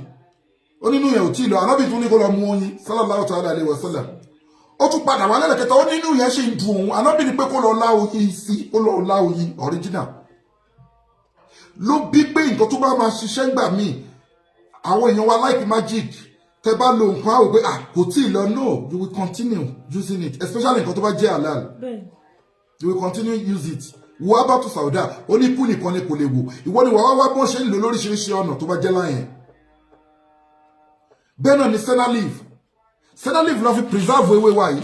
ó nínú yẹn ò tí ì lọ ànábì tún ní kó lọ mu oyin sallallahu ta'ala alayhi wa sallam ó tún padà wá lẹ́lẹ̀kẹta ó nínú yẹn ṣe ń dùn òun ànábì ni pé kó lọ lá oyin sí ó lọ lá oyin original ló bí pé nǹkan tó bá máa ṣiṣẹ́ gbà míì àwọn èèyàn wa like magic tẹ bá lo nǹkan á wò pé kò tí ì lọ no you will continue using it especially nǹkan tó bá jẹ́ halal you will continue use it wo abá tó sàwọ́dà ó ní kú nìkan ni kò lè wò ìwọ ni wàá wá bí wọ́n ṣe ń lò lóríṣiríṣi ọ̀nà tó bá jẹ́ láyẹn bẹ́ẹ̀ náà ni senna leaf lọ fi preserve ewé wa yìí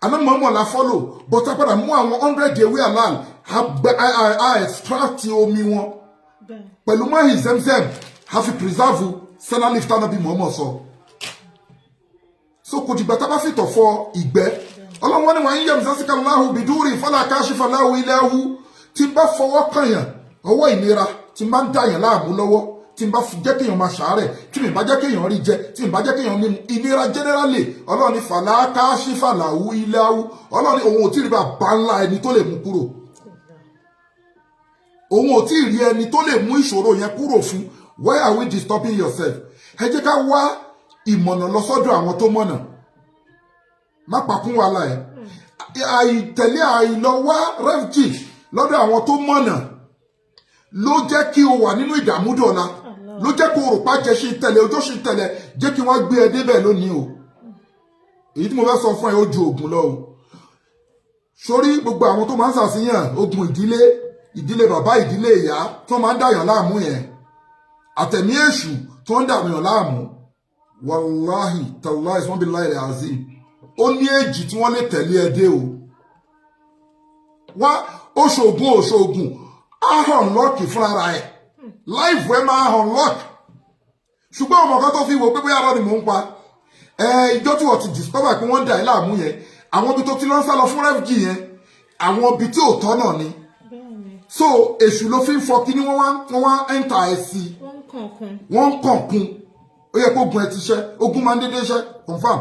àná mọ̀ọ́mọ̀ la follow but a padà mú àwọn 100 ewé halal a extract omi wọn pẹ̀lú mahi zemzem a fi preserve senna leaf tánà bí mọ̀ọ́mọ̀ sọ so kò dìgbà tá bá fìtọ̀ fọ ìgbẹ́ Ọlọ́run ni wọ́n yẹ́ mùsàsíkà Allahu bidúrì fala kashifa lahu illa hu tí bá fọwọ́ kànyàn ọwọ́ ìnira tí bá ń dàyàn láàmú lọ́wọ́ tí bá jẹ́ kéèyàn máa ṣàárẹ̀ tí mi bá jẹ́ kéèyàn rí jẹ tí mi bá jẹ́ kéèyàn ní ìnira generally Ọlọ́run ni fala kashifa lahu illa hu Ọlọ́run ni òun ò tí ì rí bàbá ńlá ẹni tó lè mú kúrò òun ò tí ì rí ẹni tó lè mú ìṣòro yẹn kúrò fún why are we disturbing yourself ẹ jẹ́ ká wá ìmọ̀nà lọ sọ́dọ̀ àwọn tó mọ̀nà má pàkún wàhálà ẹ̀ àìtẹ̀lé àìlọ́wọ́ refugee lọ́dọ̀ àwọn tó mọ̀nà ló jẹ́ kí o wà nínú ìdààmú dọ̀la ló jẹ́ kó o rò pàjẹ́ ṣe tẹ̀lé ọjọ́ ṣe tẹ̀lé jẹ́ kí wọ́n gbé ẹ débẹ̀ lónìí o èyí tí mo fẹ́ sọ fún ẹ ó ju ogun lọ o sórí gbogbo àwọn tó máa ń ṣàṣìyàn ogun ìdílé ìdílé bàbá ìdílé ìyá tó máa ń dàyàn láàmú yẹn àtẹ̀mí èṣù tó ń dàyàn láàmú wàláhì tàláhì wọ́n bí láìrẹ̀ azim ó ní èjì tí wọ́n lè tẹ̀lé ẹ dé o wá oṣoògùn á hàn lọ́ọ̀kì fúnra ẹ̀ láìfù ẹ máa hàn lọ́ọ̀kì ṣùgbọ́n ọmọ kan tó fi wò pé bóyá lọ́ọ̀ni mò ń pa ìjọ tí wọ́n ti discover pé wọ́n dà ẹ́ láàmú yẹn àwọn ibi tó ti lọ ń sá lọ fún refugee yẹn àwọn ibi tí ò tọ́ náà ni so èṣù ló fi ń fọ kíní wọ́n wá ẹ́ńtà ẹ̀ sí wọ́n ń kànkún ó yẹ kó ogun ẹ ti ṣẹ́ ogun máa ń dédé ṣẹ́ confam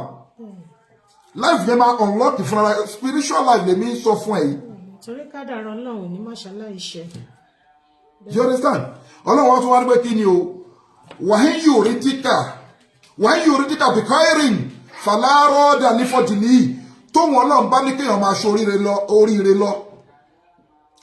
life yẹn máa unlock fúnra spiritual life lèmi ń sọ fún ẹ yìí. torí kádàrá Ọlọ́run ní máṣálá iṣẹ́. you understand Ọlọ́run wọn tún wá ní pé kí ni o wàhíń yóò rí díkà bìkáírìn fàlárọ̀ dànífọ̀dìní tóun Ọlọ́run bá ní kéèyàn máa ṣe oríire lọ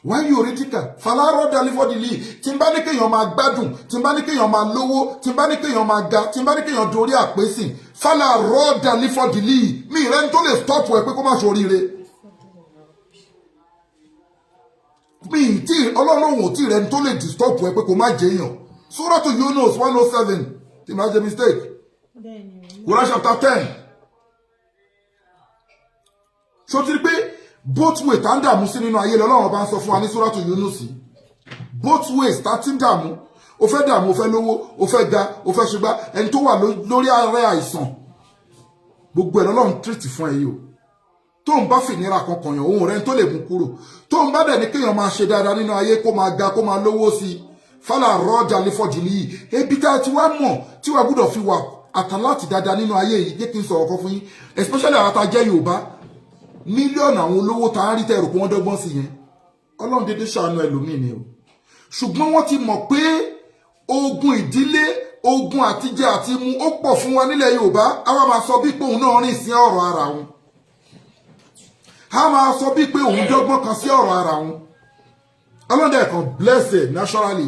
wàhíń yóò rí díkà fàlárọ̀ dànífọ̀dìní tí n bá ní kéèyàn máa gbádùn tí n bá ní kéèyàn máa lówó tí n bá ní kéèyàn máa ga tí n bá ní kéèyàn dorí àpèsìn fàlárọ̀ dànífọ̀dìní mi ìrẹ́ni tó lè stop ẹ pé kó má ṣe oríire. mi tí Ọlọ́run ò tí rẹni tó lè disturb ẹ pé kó má jẹyàn Suratu Yunus 107 tí máa jẹ mistake Quran chapter 10 ṣó ti rí pé both way tá ń dààmú sí nínú ayé lọ́lọ́run bá ń sọ fún wa ní Suratu Yunus both ways tá ti ń dààmú o fẹ́ dààmú o fẹ́ lówó o fẹ́ ga o fẹ́ ṣùgbọ́n ẹni tó wà lórí ààrẹ àìsàn gbogbo ẹ̀ lọ́lọ́run treat fún ẹ yìí o tó ń bá fìnira kankan yàn ohun rẹ̀ tó lè mú kúrò tó ń bá dẹ̀ ní kéèyàn máa ṣe dáadáa nínú ayé kó máa ga kó máa lówó sí i fálà rọ́ọ̀dà lẹ́fọ̀dì nìyí ebi tá a ti wá mọ̀ tí wàá gbọ́dọ̀ fi wà àtàláàtì dáadáa nínú ayé yìí jẹ́ kí n sọ̀rọ̀ kan fún yín especially àwọn tá a jẹ́ Yorùbá mílíọ̀nù àwọn olówó tá a rí tẹ̀rù pé wọ́n dọ́gbọ́n sí yẹn Ọlọ́run dédé ṣàánú ẹlòmíì ni o ṣùgbọ́n wọ́n ti mọ̀ pé ogun ìdílé ogun àtijẹ àti mu ó pọ̀ fún wa nílẹ̀ Yorùbá àwa máa sọ bí pé òun náà rìn sí ọ̀rọ̀ ara òun a máa sọ bí pé òun dọ́gbọ́n kan sí ọ̀rọ̀ ara òun ọlọ́dẹ kan blessed naturally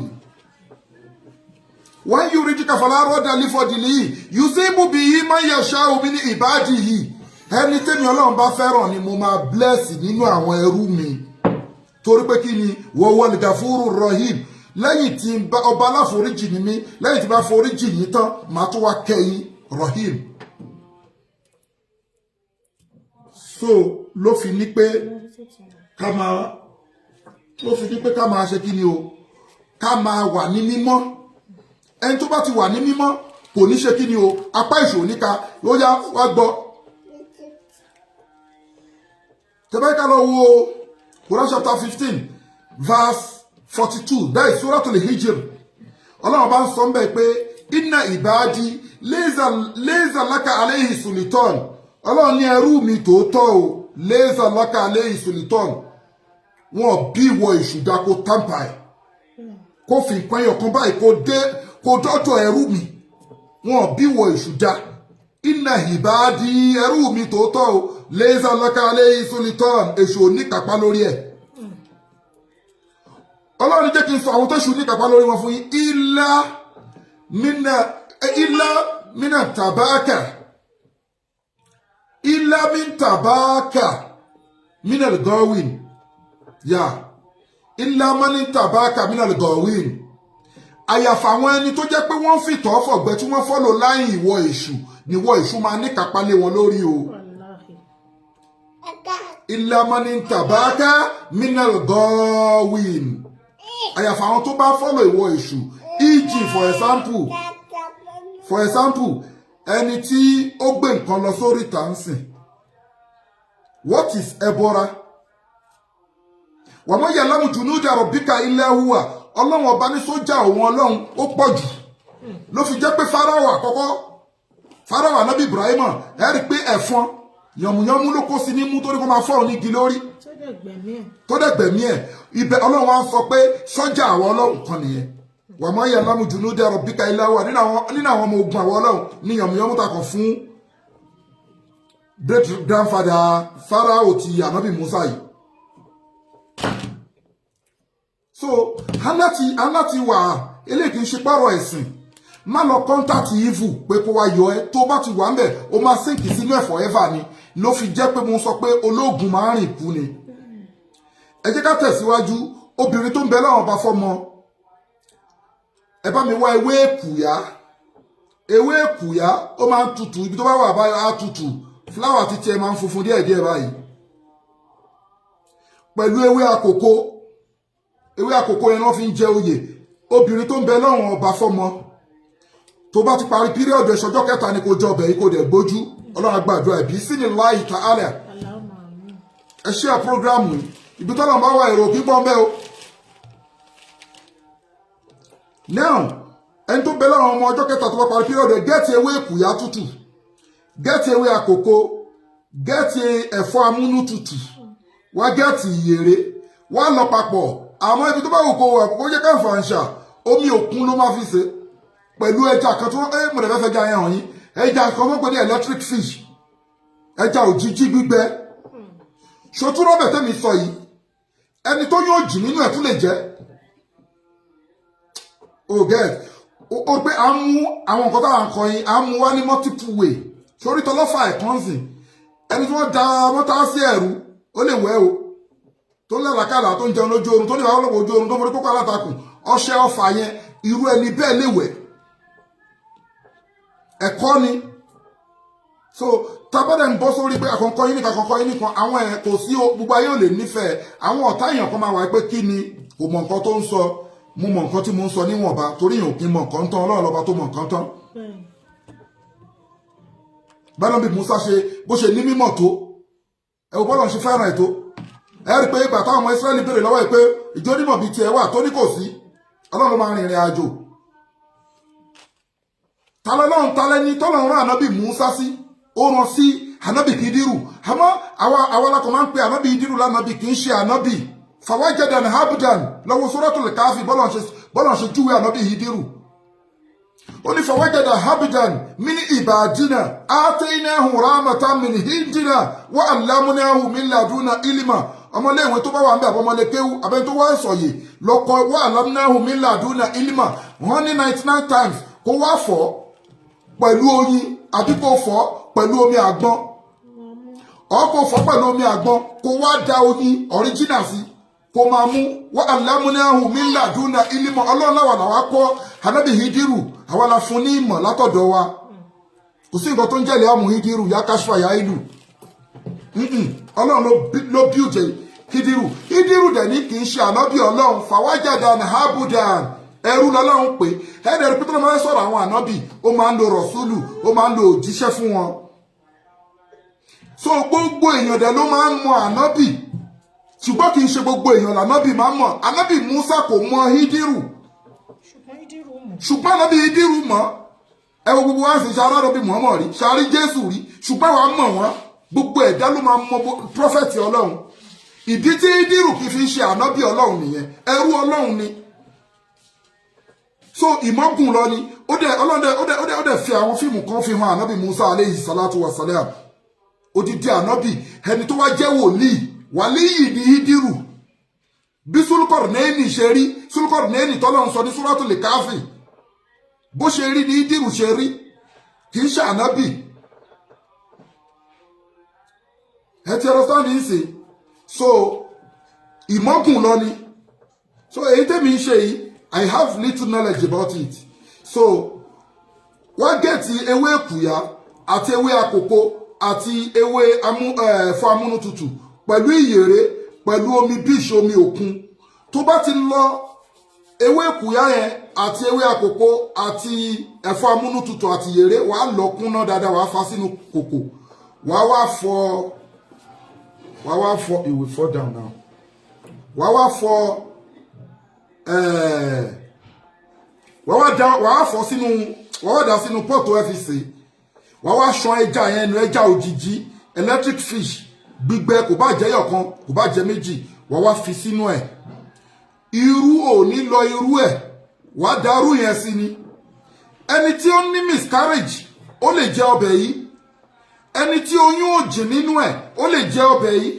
wọ́n yóò rí kíkà fọlá rọ́dà lífọ̀dìlì yìí yusibu bihi man yasha'u min ibadihi ẹni tẹ́mi Ọlọ́run bá fẹ́ràn ni mo máa bless nínú àwọn ẹrú mi torí pé kí ni wọ́wọ́ gafuru rahim lẹ́yìn tí ọba aláforíjì ni mí lẹ́yìn tí bá foríjì yìí tán màá tún wá kẹ́yìn rahim. So ló fi ní pé ká máa ṣe kí ni o ká máa wà ní mímọ́ ẹni tó bá ti wà ní mímọ́ kò ní ṣe kí ni o apá ìṣòro níka ó yá wá gbọ́ tẹ́bẹ́ lọ wo Quran chapter 15 verse 42 that is Suratul Hijr Ọlọ́run bá ń sọ mbẹ́ pé inna ibadi laysa laka alayhi sultan Ọlọ́run ní ẹrú mi tòótọ́ o laysa laka alayhi sultan wọn bí wọ ìṣùdá kó tampa ẹ̀ kó fi nǹkan ẹyọ kan báyìí kó dọ́dọ̀ ẹrú mi wọn bí wọ ìṣùdá inna ibadi ẹrú mi tòótọ́ o laysa laka alayhi sultan èṣù oníkàpá lórí ẹ̀ Ọlọ́run jẹ́ kí n sọ àwọn tó ṣù níkàpá lórí wọn fún yín illa mina tabaka illa min tabaka minal gawin ya illa man tabaka minal gawin àyàfà àwọn ẹni tó jẹ́ pé wọ́n fìtọ́ fọ̀gbẹ́ tí wọ́n fọ́lò láyìn ìwọ èṣù ni ìwọ èṣù máa níkàpá lé wọn lórí o illa man tabaka minal gawin àyàfà àwọn tó bá fọ́lọ̀ ìwọ èṣù e.g. for example ẹni tí ó gbé nǹkan lọ sórí tàǹsìn what is ẹbọra wa ma ya'lamu junuda rabbika illa huwa Ọlọ́run ọba ní sójà òun Ọlọ́run ó pọ̀ jù ló fi jẹ́ pé Fáráò àkọ́kọ́ Fáráò ànábì Ibrahima ẹ rí pé ẹ̀fọn yànmùyánmú ló kó sí ní mú torí kó máa fọ́ onígi lórí tó dẹ̀ gbẹ̀mí ẹ̀ ibẹ̀ Ọlọ́run wa sọ pé sọ́jà àwọn Ọlọ́run kan nìyẹn wa ma ya'lamu junuda rabbika illa huwa nínú àwọn ọmọ ogun àwọn Ọlọ́run ní yànmùyánmú takọ̀ fún great grandfather Fáráò ti ànábì Musa yìí so aláti wà eléyìí kì í ṣe pàrọ̀ ẹ̀sìn má lọ kọ́ńtàtì evil pé kó wá yọ ẹ tó bá ti wà ń bẹ̀ ó máa sínkì sínú ẹ̀ forever ni ló fi jẹ́ pé mo sọ pé ológun máa rìn kú ni ẹ jẹ́ ká tẹ̀síwájú obìnrin tó ń bẹ lọ́wọ́ ọba fọ́mọ ẹ bá mi wá ewé èkùyá ó máa ń tutù ibi tó bá wà báyìí á tutù fúláwà ti tiẹ̀ máa ń funfun díẹ̀díẹ̀ báyìí pẹ̀lú ewé àkókò yẹn wọ́n fi ń jẹ oyè obìnrin tó ń bẹ lọ́wọ́ ọba fọ́mọ tó bá ti parí píríọ̀dù ìṣọjọ́ kẹta ni kò jọ ọbẹ̀ yìí kò dẹ̀ gbójú ọlọ́run gbàdúrà ẹ̀bí sí ni láì ta àlẹ́ ẹ ṣe à prógrámù yìí ibi tọ́lọ̀ bá wà èrò pípọ́n bẹ́ẹ̀ o. now ẹni tó bẹ lọ́wọ́ ọmọ ọjọ́ kẹta tó bá parí píríọ̀dù gẹ́ẹ̀tì ewé èkùyá tútù gẹ́ẹ̀tì ewé àkókò gẹ́ẹ̀tì ẹ̀fọ́ amúnútutù wá gẹ́ẹ̀tì ìyèrè wá lọ papọ̀ àmọ́ ibi tó bá wù kó wà kó jẹ́ káfàǹṣà omi òkun ló máa fi ṣe pẹ̀lú ẹja kan tó mọ̀lẹ́fẹ́ fẹ́ já yẹn hàn yín ẹja kan wọ́n pè ní electric fish ẹja òjijì gbígbẹ ṣòtúrọ́bẹ̀ tẹ́mi sọ yìí ẹni tó yóò jì nínú ẹ̀ tún lè jẹ́ ó pé à ń mú àwọn nǹkan táwọn kan yìí à ń mú wá ní multiple way sórí tọlọ́fà ẹ̀kọ́nsìn ẹni tí wọ́n da mọ́tà sí ẹ̀rú ó lè wẹ́ o tó lẹ́làkàlà tó ń jẹun lójú oorun tó ní ìwà ọlọ́pàá ojú oorun tó forí kókó alátakùn ọṣẹ ọfà yẹn irú ẹni bẹ́ẹ̀ lè wẹ̀ ẹ̀kọ́ ni so tábàdàn ń bọ́ sórí pé àkọ́kọ́ yín nìkan àwọn ẹ̀ kò sí gbogbo ayé ò lè nífẹ̀ẹ́ àwọn ọ̀tá èèyàn kan máa wà pé kí ni kò mọ nǹkan tó ń sọ mo mọ nǹkan tí mo ń sọ níwọ̀nba torí èèyàn kì í mọ nǹkan tán ọlọ́run lọ́ba tó mọ nǹkan tán bẹ́ẹ̀ bí Musa ṣe bó ṣe ní mímọ̀ tó ẹ wò bọ́lọ̀ ṣe fẹ́ràn ẹ̀ tó ẹ rí i pé ìgbà táwọn ọmọ Ísírẹ́lì béèrè lọ́wọ́ ẹ̀ pé ìjọ onímọ̀ bíi tiẹ̀ wà tó ní kò sí ọlọ́run máa rìnrìn àjò talẹ́ni tọ́lọ́run rán ànábì Musa sí ó rán sí ànábì Kídírù àmọ́ àwa alákọ̀ máa ń pe ànábì Kídírù lánàbì kì í ṣe ànábì fàwájẹ́dàn habudan lọ́wọ́ Suratul Kahfi bọ́lọ̀ ṣe júwe ànábì Kídírù ó ní fàwájẹ́dàn habudan min ibadina atainahu rahmatan min indina wa allamnahu min laduna ilma ọmọléèwé tó bá wà ń bẹ àbọ̀mọlékéwú abẹ́ni tó wá ń sọ̀yè lọ́kọ̀ wa allamnahu min laduna ilma wọ́n ní 99 times kó wá fọ́ pẹ̀lú oyin àbí kó fọ́ pẹ̀lú omi àgbọn kó fọ́ pẹ̀lú omi àgbọn kó wá da oyin ọ̀ríjínà sí kó máa mú wa allamnahu min laduna ilma ọlọ́run láwà làwa kọ́ ànábì Hídírù àwa la fún ní ìmọ̀ látọ̀dọ̀ wa kò sí nǹkan tó ń jẹ́lẹ̀ àmú Hídírù yá káṣífà yá ìlú ọlọ́run ló bíújẹ Hídírù dẹ̀ ní kì í ṣe ànábì ọlọ́run fàwájàdàn habudan ẹrú lọ́lọ́run pé ẹ̀ẹ́dẹ̀rẹ́ pété ló máa ń sọ̀rọ̀ àwọn ànábì ó máa ń lo rọ̀súlù ó máa ń lo òjíṣẹ́ fún wọn so gbogbo èèyàn dẹ̀ ló máa ń mọ ànábì ṣùgbọ́n kì í ṣe gbogbo èèyàn lànábì máa ń mọ̀ ànábì Musa kò mọ Hídírù ṣùgbọ́n ànábì Hídírù mọ̀ ẹ wo gbogbo wa sì ṣàrá ànábì Muhammad rí ṣàrí Jésù rí ṣùgbọ́n wa mọ̀ wọ́n gbogbo ẹ̀dá ló máa mọ prọfẹ̀tì ọlọ́run ìdí tí Hídírù kì í fi ṣe ànábì ọlọ́run nìyẹn ẹrú ọlọ́run ni so ìmọ̀gùn lọ ni ó dẹ̀ fi àwọn fíìmù kan fi hàn ànábì Musa aleyhi salatu wa salam odidi ànábì ẹni tó wá jẹ́ wàlíyì ní Hídírù bí Sulqarnaini ṣe rí Sulqarnaini tọ́lọ́run sọ ní Suratul Kahfi bó ṣe rí ní Hídírù ṣe rí kì í ṣe ànábì ẹ ti understand yìí sí so ìmọ̀gùn lọ ni so èyí tẹ́mi ń ṣe yìí I have little knowledge about it. So, wọ́n gẹ̀ẹ́tì ewé èkùyá àti ewé àkókò àti ewé ẹ̀fọ́ amúnútutù pẹ̀lú ìyèrè pẹ̀lú omi bíṣì omi òkun. Tó bá ti lọ ewé èkùyá yẹn àti ewé àkókò àti ẹ̀fọ́ amúnútutù àti ìyèrè wàá lọ kúnná dáadáa wàá fa sínú kòkò wàá wá fọ it will fall down now. Wàá wá fọ wàá fọ sínú wàá dà sínú pọ́ọ̀tù FCC wàá wá ṣan ẹja yẹn nu ẹja òjijì electric fish gbígbẹ kò bá jẹ́ yọ̀kan kò bá jẹ́ méjì wàá wá fi sínú ẹ̀ irú ò ní lọ irú ẹ̀ wàá darú yẹn sí ni ẹni tí ó ní miscarriage ó lè jẹ ọbẹ̀ yìí ẹni tí oyún ò jìn nínú ẹ̀ ó lè jẹ ọbẹ̀ yìí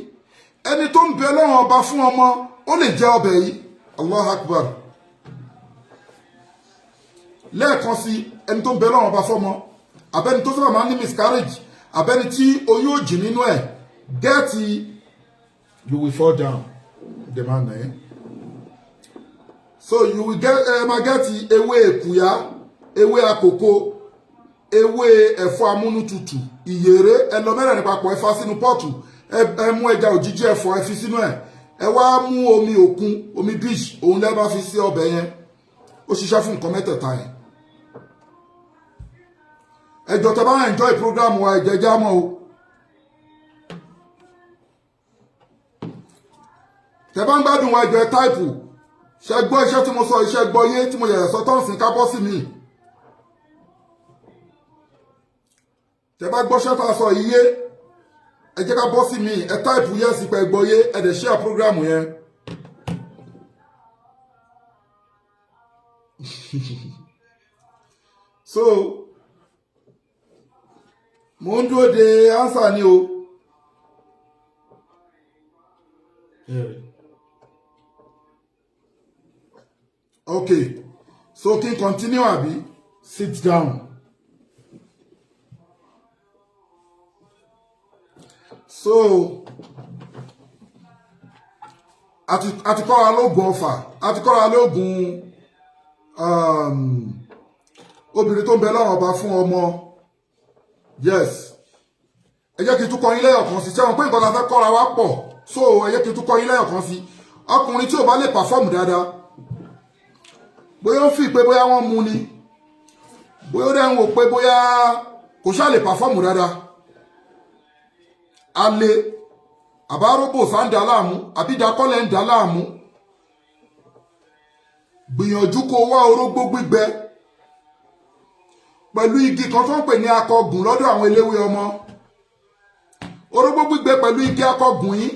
ẹni tó ń bẹ lọ́wọ́ ọba fún ọmọ ó lè jẹ ọbẹ̀ yìí Allah Akbar lẹ́ẹ̀kan sí ẹni tó ń bẹ lọ́wọ́ ọba fọ́mọ abẹ́ni tó sábà máa ń ní miscarriage abẹ́ni tí oyún ò jìn nínú ẹ̀ gẹ́ẹ̀tì you will fall down the man So you will get mageti ewé èkùyá, ewé àkókò, ewé ẹ̀fọ́ amúnútutù, ìyèré, ẹ lọ mẹ́rẹ̀ẹ̀rin papọ̀ ẹ fà sínú pọ́ọ̀tù, ẹ mú ẹja òjijì ẹ̀fọ́ ẹ fi sínú ẹ̀. Ẹ wá mú omi òkun, omi beach, òun lẹ bá fi sí ọbẹ̀ yẹn. Ó ṣiṣẹ́ fún nǹkan mẹ́tẹ̀ẹ̀ta yẹn. Ẹ jọ̀ọ́ tẹ́ bá enjoy program wa ẹ jẹ́ já mọ́ o. Tẹ́ bá ń gbádùn wa ẹ jọ̀ọ́ táìpù. Ṣé gbọ́ iṣẹ́ tí mo sọ, iṣẹ́ gbọ́ yé tí mo yẹ̀yẹ̀ sọ tán sí ká bọ́ sí mi. Tẹ́ bá gbọ́ iṣẹ́ tá a sọ iye, ẹ jẹ́ ká bọ́ sí mi, ẹ táìpù yẹ́ sí pé gbọ́ yé, ẹ dẹ̀ share program yẹn. So, mo ń dúró de answer ni o. Okay, so kí n continue àbí? Sit down. So, àti kọ́ra lóògùn Ọ̀fà, àti kọ́ra lóògùn obìnrin tó ń bẹ lọ́rùn ọba fún ọmọ. Yes. Ẹ jẹ́ kí n tún kọ́ yín lẹ́yọ̀kan sí. Ṣé wọn pé nǹkan tá a fẹ́ kọ́ra wá pọ̀? So, ẹ jẹ́ kí n tún kọ́ yín lẹ́yọ̀kan sí. Ọkùnrin tí ò bá lè perform dáadáa, bóyá ó fi pé bóyá wọ́n mú ni, bóyá ó dẹ̀ ń wò pé bóyá kò ṣáà lè perform dáadáa, alẹ́ àbáróbò sá ń dà láàmú àbí Ìdákọ́lẹ̀ ń dà láàmú, gbìyànjú kó wá orógbó gbígbẹ pẹ̀lú igi kan tó ń pè ní akọgùn lọ́dọ̀ àwọn eléwé ọmọ. Orógbó gbígbẹ pẹ̀lú igi akọgùn yìí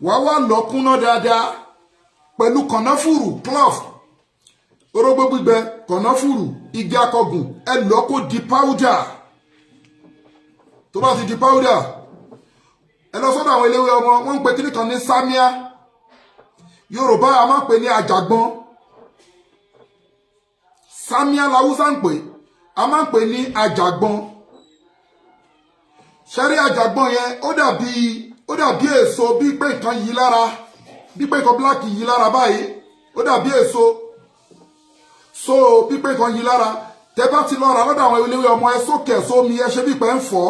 wá wá lọ kúnná dáadáa pẹ̀lú kànáfùrù clove. Orógbó gbígbẹ, kànáfùrù, igi akọgùn, ẹ lọ kó di powder. Tó bá ti di powder, ẹ lọ sọ́dọ̀ àwọn eléwé ọmọ, wọ́n ń pè kíní kan ní sámíà. Yorùbá a máa ń pè ní àjàgbọ́n. Sámíà làwúsá ń pè, a máa ń pè ní àjàgbọ́n. Ṣẹ́rí àjàgbọ́n yẹn ó dàbí èso, bí pé nǹkan yí lára, bí pé nǹkan black yí lára báyìí, ó dàbí èso. So bí pé nǹkan yí lára, tẹ bá ti lọ rà lọ́dọ̀ àwọn eléwé ọmọ, ẹ sókè sómi, ẹ ṣe bí pé ń fọ́,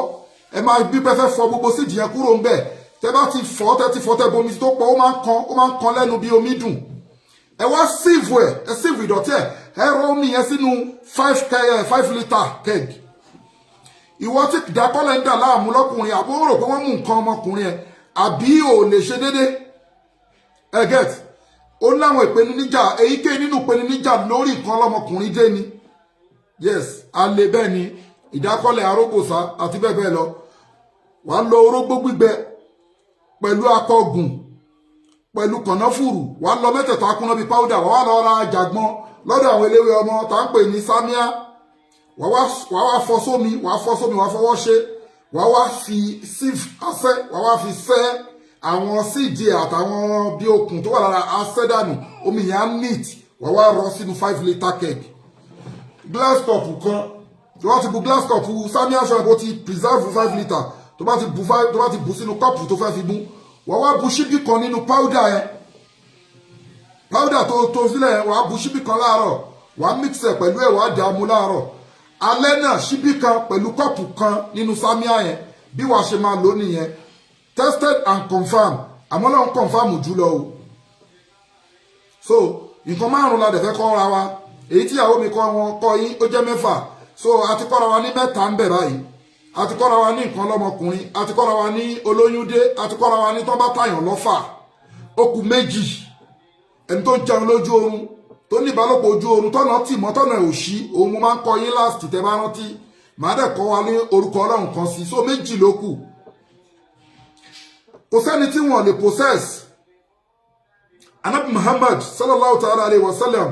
ẹ máa bí pé fẹ́ fọ gbogbo sídìí yẹn kúrò ń bẹ̀. Tẹ bá ti fọ́, tẹ bomi tó pọ̀, ó máa ń kan lẹ́nu bí omi dùn. Ẹ wá síìvù ẹ síìvù ìdọ̀tí ẹ rọ omi yẹn sínú 5 litre keg. Ìwọ tí Ìdákọ́lẹ̀ ń dà láàmú lọ́kùnrin, àbó rò pé wọ́n mú nǹkan ọmọkùnrin ẹ, àbí ò lè ṣe déédé. Ẹ get, ó láwọn ìpèníjà, èyíkéyìí nínú ìpèníjà lórí nǹkan ọlọ́mọkùnrin dé ni. Yes, alẹ́ bẹ́ẹ̀ ni Ìdákọ́lẹ̀, arógbòsá àti bẹ́ẹ̀ bẹ́ẹ̀ lọ. Wà á lọ orógbó gbígbẹ pẹ̀lú akọgùn pẹ̀lú kànáfùrù, wà á lọ mẹ́tẹ̀ẹ̀ta kúnná bíi powder, wà á lọ ra àjàgbọ́n lọ́dọ̀ àwọn eléwé ọmọ tá ń pè ní sámíà. Wà á wá fọ sómi, wà á fọwọ́ ṣe, wà á wá fi sieve asẹ́, wà á wá fi sẹ́ àwọn síìdì àtàwọn bí okùn tó wà lára asẹ́ dànù, omi yẹn á neat, wà á wá rọ sínú 5 litre keg. Glass cup kan, tó bá ti bu glass cup sámíà ṣọ́ ẹ̀kọ́ ti preserve 5 litre, tó bá ti bu sínú kọ́pù tó fẹ́ fi mú, wà á wá bu ṣíbí kan nínú powder yẹn. Powder tó sílẹ̀ yẹn, wà á bu ṣíbí kan láàárọ̀, wà á mix ẹ̀ pẹ̀lú ẹ̀, wà á dààmú láàárọ̀. Alẹ́ náà ṣíbí kan pẹ̀lú kọ́pù kan nínú sámíà yẹn, bí wàá ṣe máa lò nìyẹn. Tested and confirmed, àmọ́ náà ń confirm jùlọ o. So nǹkan márùn-ún la dẹ̀ fẹ́ kọ́ ra wa, èyí tí ìyàwó mi kọ́ yín ó jẹ́ 6. So a ti kọ́ra wa ní 3 ń bẹ̀ báyìí. A ti kọ́ra wa ní nǹkan lọ́mọkùnrin, a ti kọ́ra wa ní olóyúndé, a ti kọ́ra wa ní tọ́ bá tàyàn lọ́fà. Ó kù 2. Ẹni tó ń jẹun lójú oorun, tó ní ìbálòpọ̀ ojú oorun, tọ́nà tì mọ́ tọ́nà òṣì, òun mo máa ń kọ́ yín last tẹ́ bá rántí. Màá dẹ̀ kọ́ wa ní orúkọ Ọlọ́run kan sí. So 2 ló kù. Kò sẹ́ni tí wọ́n lè possess. Ànábì Muhammad sallallahu ta'ala alayhi wa sallam,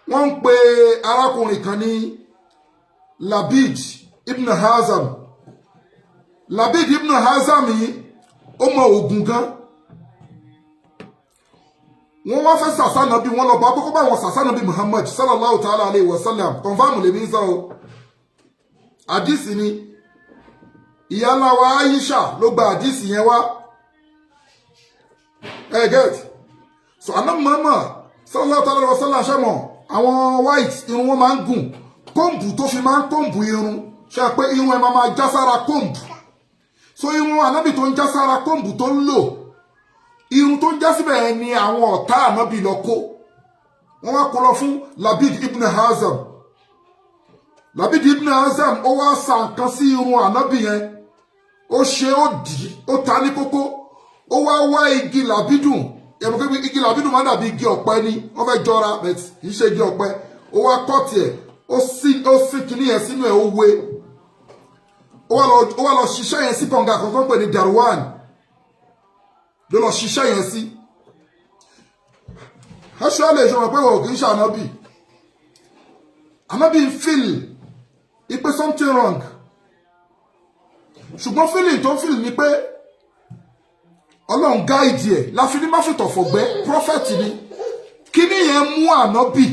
wọ́n ń pe arákùnrin kan ní Labid ibn Hazam. Labid ibn Hazam yìí ó mọ Ogun gan. Wọ́n wá fẹ́ sàsánà bí wọ́n lọ bá kókó bá wọn sàsánà bí Muhammad sallallahu ta'ala alayhi wa sallam. Confirm lè ní sọ o. Àdìsí ni ìyá ńlá wa Aisha ló gba àdìsí yẹn wá. Get. So Ànábì Muhammad sallallahu alaihi wasallam ṣẹ́mọ̀ àwọn white irun wọn máa ń gùn kóǹbù tó fi máa ń kóǹbù irun ṣe pé irun ẹ̀ máa já sára kóǹbù so irun ànábì tó ń já sára kóǹbù tó ń lò irun tó ń já síbẹ̀ ni àwọn ọ̀tá ànábì lọ kó wọ́n wá kó lọ fún Labid ibn Hazam Labid ibn Hazam ó wá sa nǹkan sí irun ànábì yẹn ó ṣe ó dì ó ta ní kókó ó wá wá igi làbídùn ẹ̀mọ́ pé igi làbídùn máa ń dàbí igi ọ̀pẹ ni wọ́n fẹ́ jọra bẹ̀t kì í ṣe igi ọ̀pẹ ó wá kọ́ tiẹ̀ ó sí kinní yẹn sínú ẹ̀ ó wé ó wá lọ ṣiṣẹ́ yẹn sí kànga kan tó ń pè ní Darwan ló lọ ṣiṣẹ́ yẹn sí aṣọ lè ṣe wọn pé wọn kì í ṣe ànábì ànábì feel ipe something wrong ṣùgbọ́n feeling tó feel ni pé ọlọ́run gáìdì ẹ̀ láfi ní máfìtọ̀ fọ̀gbẹ́ prophet ni kíní yẹn mú ànábì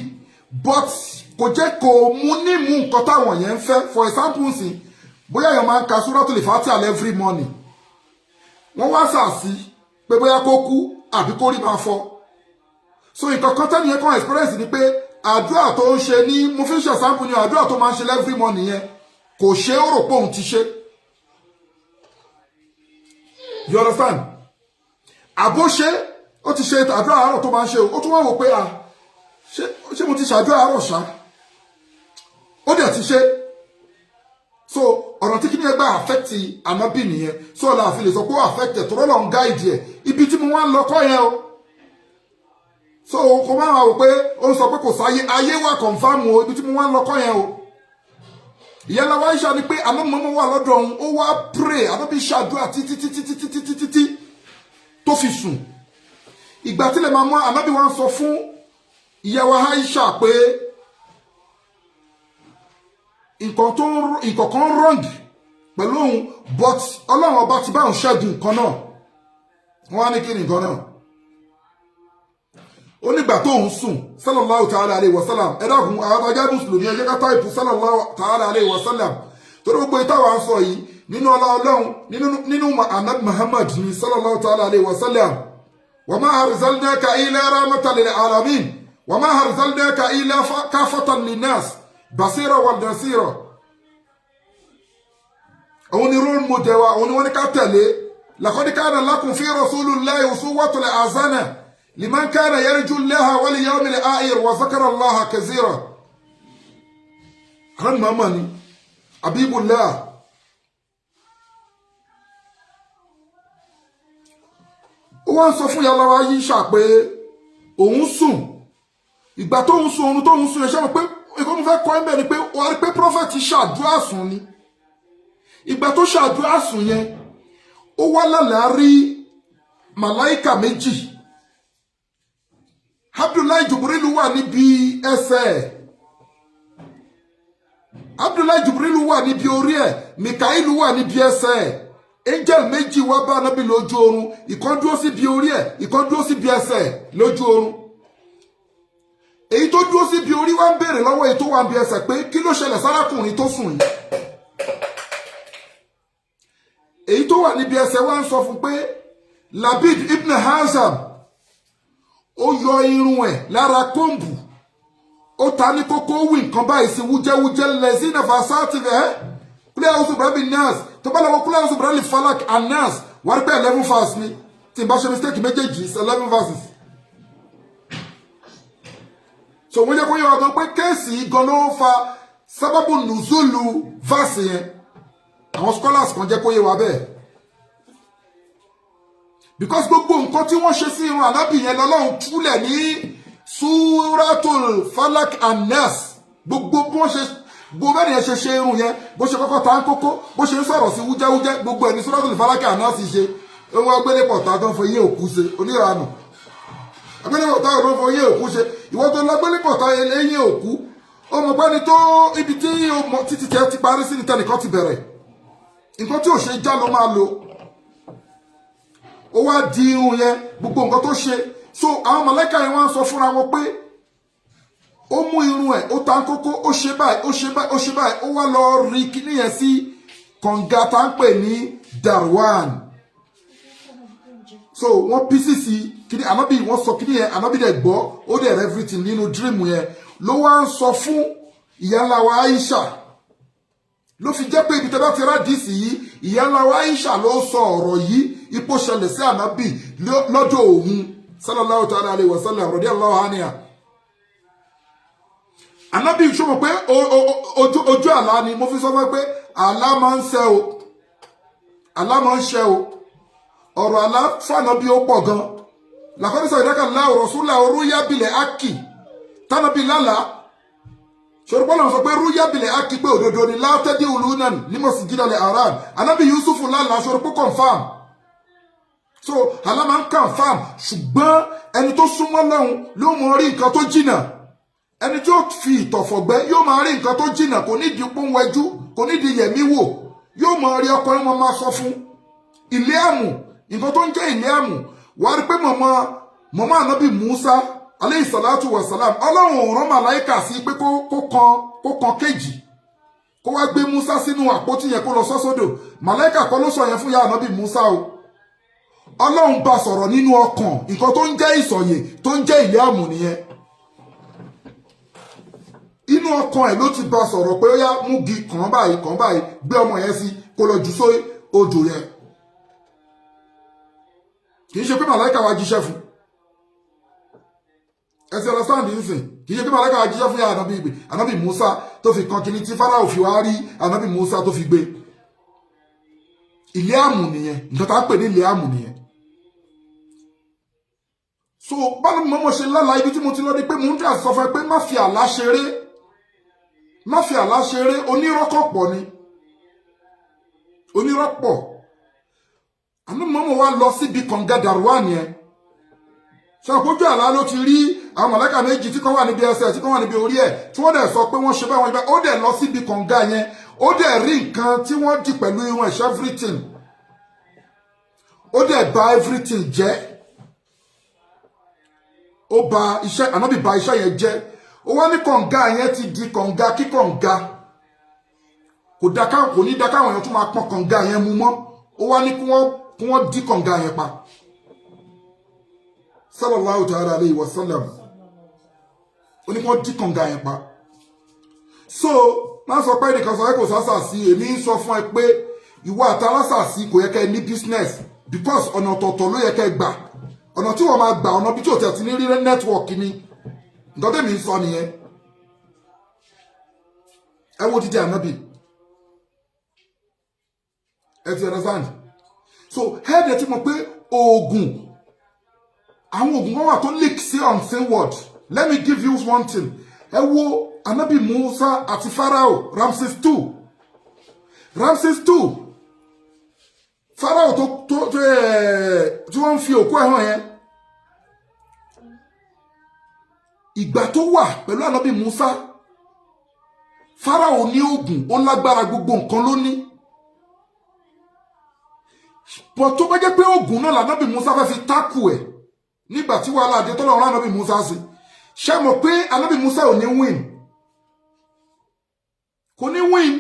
but kò jẹ́ kó mú nímú nǹkan táwọn yẹn ń fẹ́ for example sí bóyá èèyàn máa ń ka Suratul Fatiha every morning wọ́n wá sàásì pé bóyá kó kú àbí kó rí máa fọ́ so nǹkan kan tẹ́niyẹn kan experience ni pé àdúrà tó ń ṣe ní mo fi ń ṣe sample ni àdúrà tó máa ń ṣe every morning yẹn kò ṣe ó rò pé òun ti ṣe you understand àbó ṣe ó ti ṣe àdúrà àárọ̀ tó máa ń ṣe ó tún wá wò pé ṣé mo ti ṣàdúrà àárọ̀ ṣá ó dẹ̀ ti ṣe so ọ̀rọ̀ tí kíní ẹgbẹ́ affect ànábì nìyẹn so ọ̀la àfi lè sọ pé ó affect ẹ̀ tó rọ́lọ́ ń gáìdì ẹ̀ ibi tí mo wá ń lọ kọ́ yẹn o so kò máa wò pé ó ń sọ pé kò sáyé ayé wà confam o ibi tí mo wá ń lọ kọ́ yẹn o ìyẹn lọ́wọ́ Aisha ni pé ànábì wà lọ́dọ̀ òun ó wá pray ànábì ṣàdúrà títí tó fi sùn ìgbà tí lè máa mọ́ ànábì wá ń sọ fún ìyàwó Aisha pé nǹkan kan wrong pẹ̀lú òun but ọlọ́run ọba ti bá òun ṣẹ́gun nǹkan náà wọ́n á ní kí ni nǹkan náà ó nígbà tó ń sùn sallallahu ta'ala alayhi wa sallam ẹ̀dàkùn àwọn ajá mùsùlùmí ẹjẹ́ ká táìpù sallallahu ta'ala alayhi wa sallam torí gbogbo ìtawà ń sọ yìí nínú ọlá ọlọ́run nínú Ahmad Muhammad ní sallallahu ta'ala alayhi wa sallam wa ma arsalnaka illa rahmatan lil alamin wa ma arsalnaka illa kafatan linnas basira wal nasira òun ni role model wa òun ni wọ́n ní ká tẹ̀lé laqad kana lakum fi rasulillahi uswatun hasana liman kana yarju Allaha wal yawmil akhir wa zakara Allaha kaseera ran mamani Habibullah ó wá ń sọ fún yàrá yìí ṣàpé òun sùn ìgbà tó ń sùn òun tó ń sùn ẹ̀ṣẹ́ mọ̀ pé ìkọ́ mo fẹ́ kọ́ ẹ̀ bẹ́ẹ̀ ni pé wà á rí pé prophet ṣàdúrà sùn ni ìgbà tó ṣàdúrà sùn yẹn ó wá lálàá rí màláìkà méjì Abdullahi Jibril wà níbi ẹsẹ̀ Abdullahi Jibril wà níbi orí ẹ̀ Mikael wà níbi ẹsẹ̀ angel méjì wá bá Ànábì lójú oorun ìkan dúró sí bí orí ẹ̀ ìkan dúró sí bí ẹsẹ̀ lójú oorun èyí tó dúró sí bí orí wá ń béèrè lọ́wọ́ èyí tó wà bí ẹsẹ̀ pé kí ló ṣẹlẹ̀ sárákùnrin tó sùn yìí èyí tó wà níbi ẹsẹ̀ wá ń sọ fún pé Labid ibn Hazam ó yọ irun ẹ̀ lára kóńbù ó ta ní kókó wí nǹkan báyìí sí wújẹ́wújẹ́ lẹ́sìn náà fàṣátì rẹ̀ kúlẹ̀ ọ̀sùn bẹ̀rẹ̀ bí nas tó bá lọ́wọ́ kúlẹ̀ ọ̀sùn bẹ̀rẹ̀ lè falak and nas wà rí pé 11 verse ni tí n bá ṣe mistake méjèèjì 11 verses so wọ́n jẹ́ kó yẹ wá gan pé kéèsì gan ló ń fa sábàbù nùzúlù verse yẹn àwọn scholars kan jẹ́ kó yẹ wá bẹ́ẹ̀ because gbogbo nǹkan tí wọ́n ṣe sí irun ànábì yẹn lọ́lọ́run túlẹ̀ ní Suratul Falak and Nas gbogbo bó ṣe gbogbo bẹ́ẹ̀ ni ẹ ṣe ṣe irun yẹn bó ṣe kọ́kọ́ ta ń kókó bó ṣe ń sọ̀rọ̀ sí wújẹ́wújẹ́ gbogbo ẹ̀ ní Suratul Falak and Nas ṣe wọ́n gbélé pọ̀ tá a tó ń fọ iye òkú ṣe oníranù agbélé pọ̀ tá a tó ń fọ iye òkú ṣe ìwọ́n tó lọ gbélé pọ̀ tá a lẹ́yìn òkú ó mọ̀ pé ni tó ibi tí títí tẹ́ ti parí sí ni tẹnìkan ti bẹ̀rẹ̀ nǹkan tí ò ṣe já ló máa lo ó wá di irun yẹn gbogbo nǹkan tó ṣe so àwọn màláíkà yẹn wọ́n sọ fúnra wọn pé ó mú irun ẹ̀ ó ta kókó ó ṣe báyìí ó ṣe báyìí ó ṣe báyìí ó wá lọ rí kíní yẹn sí kànga tá ń pè ní Darwan so wọ́n písìsì kíni ànábì wọ́n sọ kíni yẹn ànábì dẹ̀ gbọ́ ó dẹ̀ everything nínú dream yẹn ló wá ń sọ fún ìyá ńlá wa Aisha ló fi jẹ́ pé ibi tẹ́ bá ti rádìsì yìí ìyá ńlá wa Aisha ló sọ ọ̀rọ̀ yìí ipò ṣẹlẹ̀ sí ànábì lọ́dọ̀ òun sallallahu ta'ala alayhi wa sallam radiyallahu anha. Ànábì ṣọ́mọ̀ pé ojú àlá ni mo fi sọ fún pé àlá máa ń ṣẹ o àlá máa ń ṣẹ o ọ̀rọ̀ àlá fànábì ó pọ̀ gan laqad sadaqa Allahu rasulahu ruya bil haqqi tánàbí lálàá ṣòròpọ́lọ̀ sọ pé rúyà bìlẹ̀ ákí pé òdodo ni látẹ́dí olúnan ní masjidil haram Ànábì Yusuf lálàá ṣòròpọ́ confam so àlá máa ń confam ṣùgbọ́n ẹni tó súnmọ́ lọ́hùn ló mọ̀ rí nǹkan tó jìnà ẹni tí ó fi ìtọ̀fọ̀gbẹ́ yóò máa rí nǹkan tó jìnà kò nídìí pọ́nwẹ́jú kò nídìí yẹ̀mí wò yóò máa rí ọkùnrin wọn máa sọ fún ilé àmù nǹkan tó ń jẹ́ ilé àmù wà á rí pé mọ̀mọ́ Ànábì Musa alayhi salatu wa salam ọlọ́run rán màláìkà sí pé kó kan kéjì kó wá gbé Musa sínú àpótí yẹn kó lọ sọ́sọ́dọ̀ màláìkà kọ́ ló sọ yẹn fún ya Ànábì Musa o ọlọ́run bá sọ̀rọ̀ nínú ọkàn nǹkan tó ń jẹ́ ìsọ̀yè tó ń jẹ́ ilé àmù nìyẹn inú ọkàn ẹ̀ ló ti bá sọ̀rọ̀ pé ó yá mú gi kàn báyìí gbé ọmọ yẹn sí kó lọ jù sórí odò yẹn kì í ṣe pé màláìkà wá jíṣẹ́ fún ẹsẹ̀ understand nsìn kì í ṣe pé màláìkà wá jíṣẹ́ fún yà ànábì Musa tó fi kan kíní tí Fáráò fi wá rí ànábì Musa tó fi gbé ilé àmù nìyẹn nǹkan tá a pè ní ilé àmù nìyẹn so báwo ni mo ṣe lálàá ibi tí mo ti lọ ní pé mo ń dà sọ fún ẹ pé má fi àlá ṣeré onírọ́kọ̀pọ̀ ni onírọ́pọ̀ àná mọ́mọ́ wa lọ síbi kànga Dàrúwà nìyẹn ṣàkójú àlá ló ti rí àwọn mọ̀lẹ́kà méjì tí kan wà níbi ẹsẹ̀ tí kan wà níbi orí ẹ̀ tí wọ́n dẹ̀ sọ pé wọ́n ṣe báwọn ibẹ̀ ó dẹ̀ lọ síbi kànga yẹn ó dẹ̀ rí nǹkan tí wọ́n dì pẹ̀lú irun ẹ̀ṣẹ́ everything ó dẹ̀ bà everything jẹ́ ó bà iṣẹ́ ànábì bà iṣẹ́ yẹn jẹ́ ó wá ní kànga yẹn ti di kànga kí kànga kò ní dá káwọn èèyàn tún máa pọn kànga yẹn mu mọ́ ó wá ní kí wọ́n dí kànga yẹn pa sallallahu ta'ala alayhi wa sallam ó ní kí wọ́n dí kànga yẹn pa so máa sọ pé ẹnìkan sọ pé kò sásàsí èmi ń sọ fún ẹ pé ìwọ àtàlásàsí kò yẹ kẹ́ ní business because ọ̀nà ọ̀tọ̀ọ̀tọ̀ ló yẹ kẹ́ gbà ọ̀nà tí wọ́n máa gbà ọ̀nà bí tí ò tẹ̀ sí ní rí network ni nǹkan tẹ́mi ń sọ nìyẹn ẹ wo dídí ànábì ẹ ti understand so head ti mọ̀ pé oògùn àwọn oògùn kan wà tó leak sí unseen word let me give you one thing ẹ wo ànábì Musa àti Pharaoh Ramses II Pharaoh tí wọ́n ń fi òkú ẹ̀ hàn yẹn ìgbà tó wà pẹ̀lú ànábì Musa Pharaoh ní oògùn ó lágbára gbogbo nǹkan ló ní bọ̀ tó bá jẹ́ pé oògùn náà lànábì Musa fẹ́ fi tákù ẹ̀ nígbà tí wàhálà àdé tó lọ́rùn ànábì Musa sí ṣé mọ̀ pé ànábì Musa ò ní win kò ní win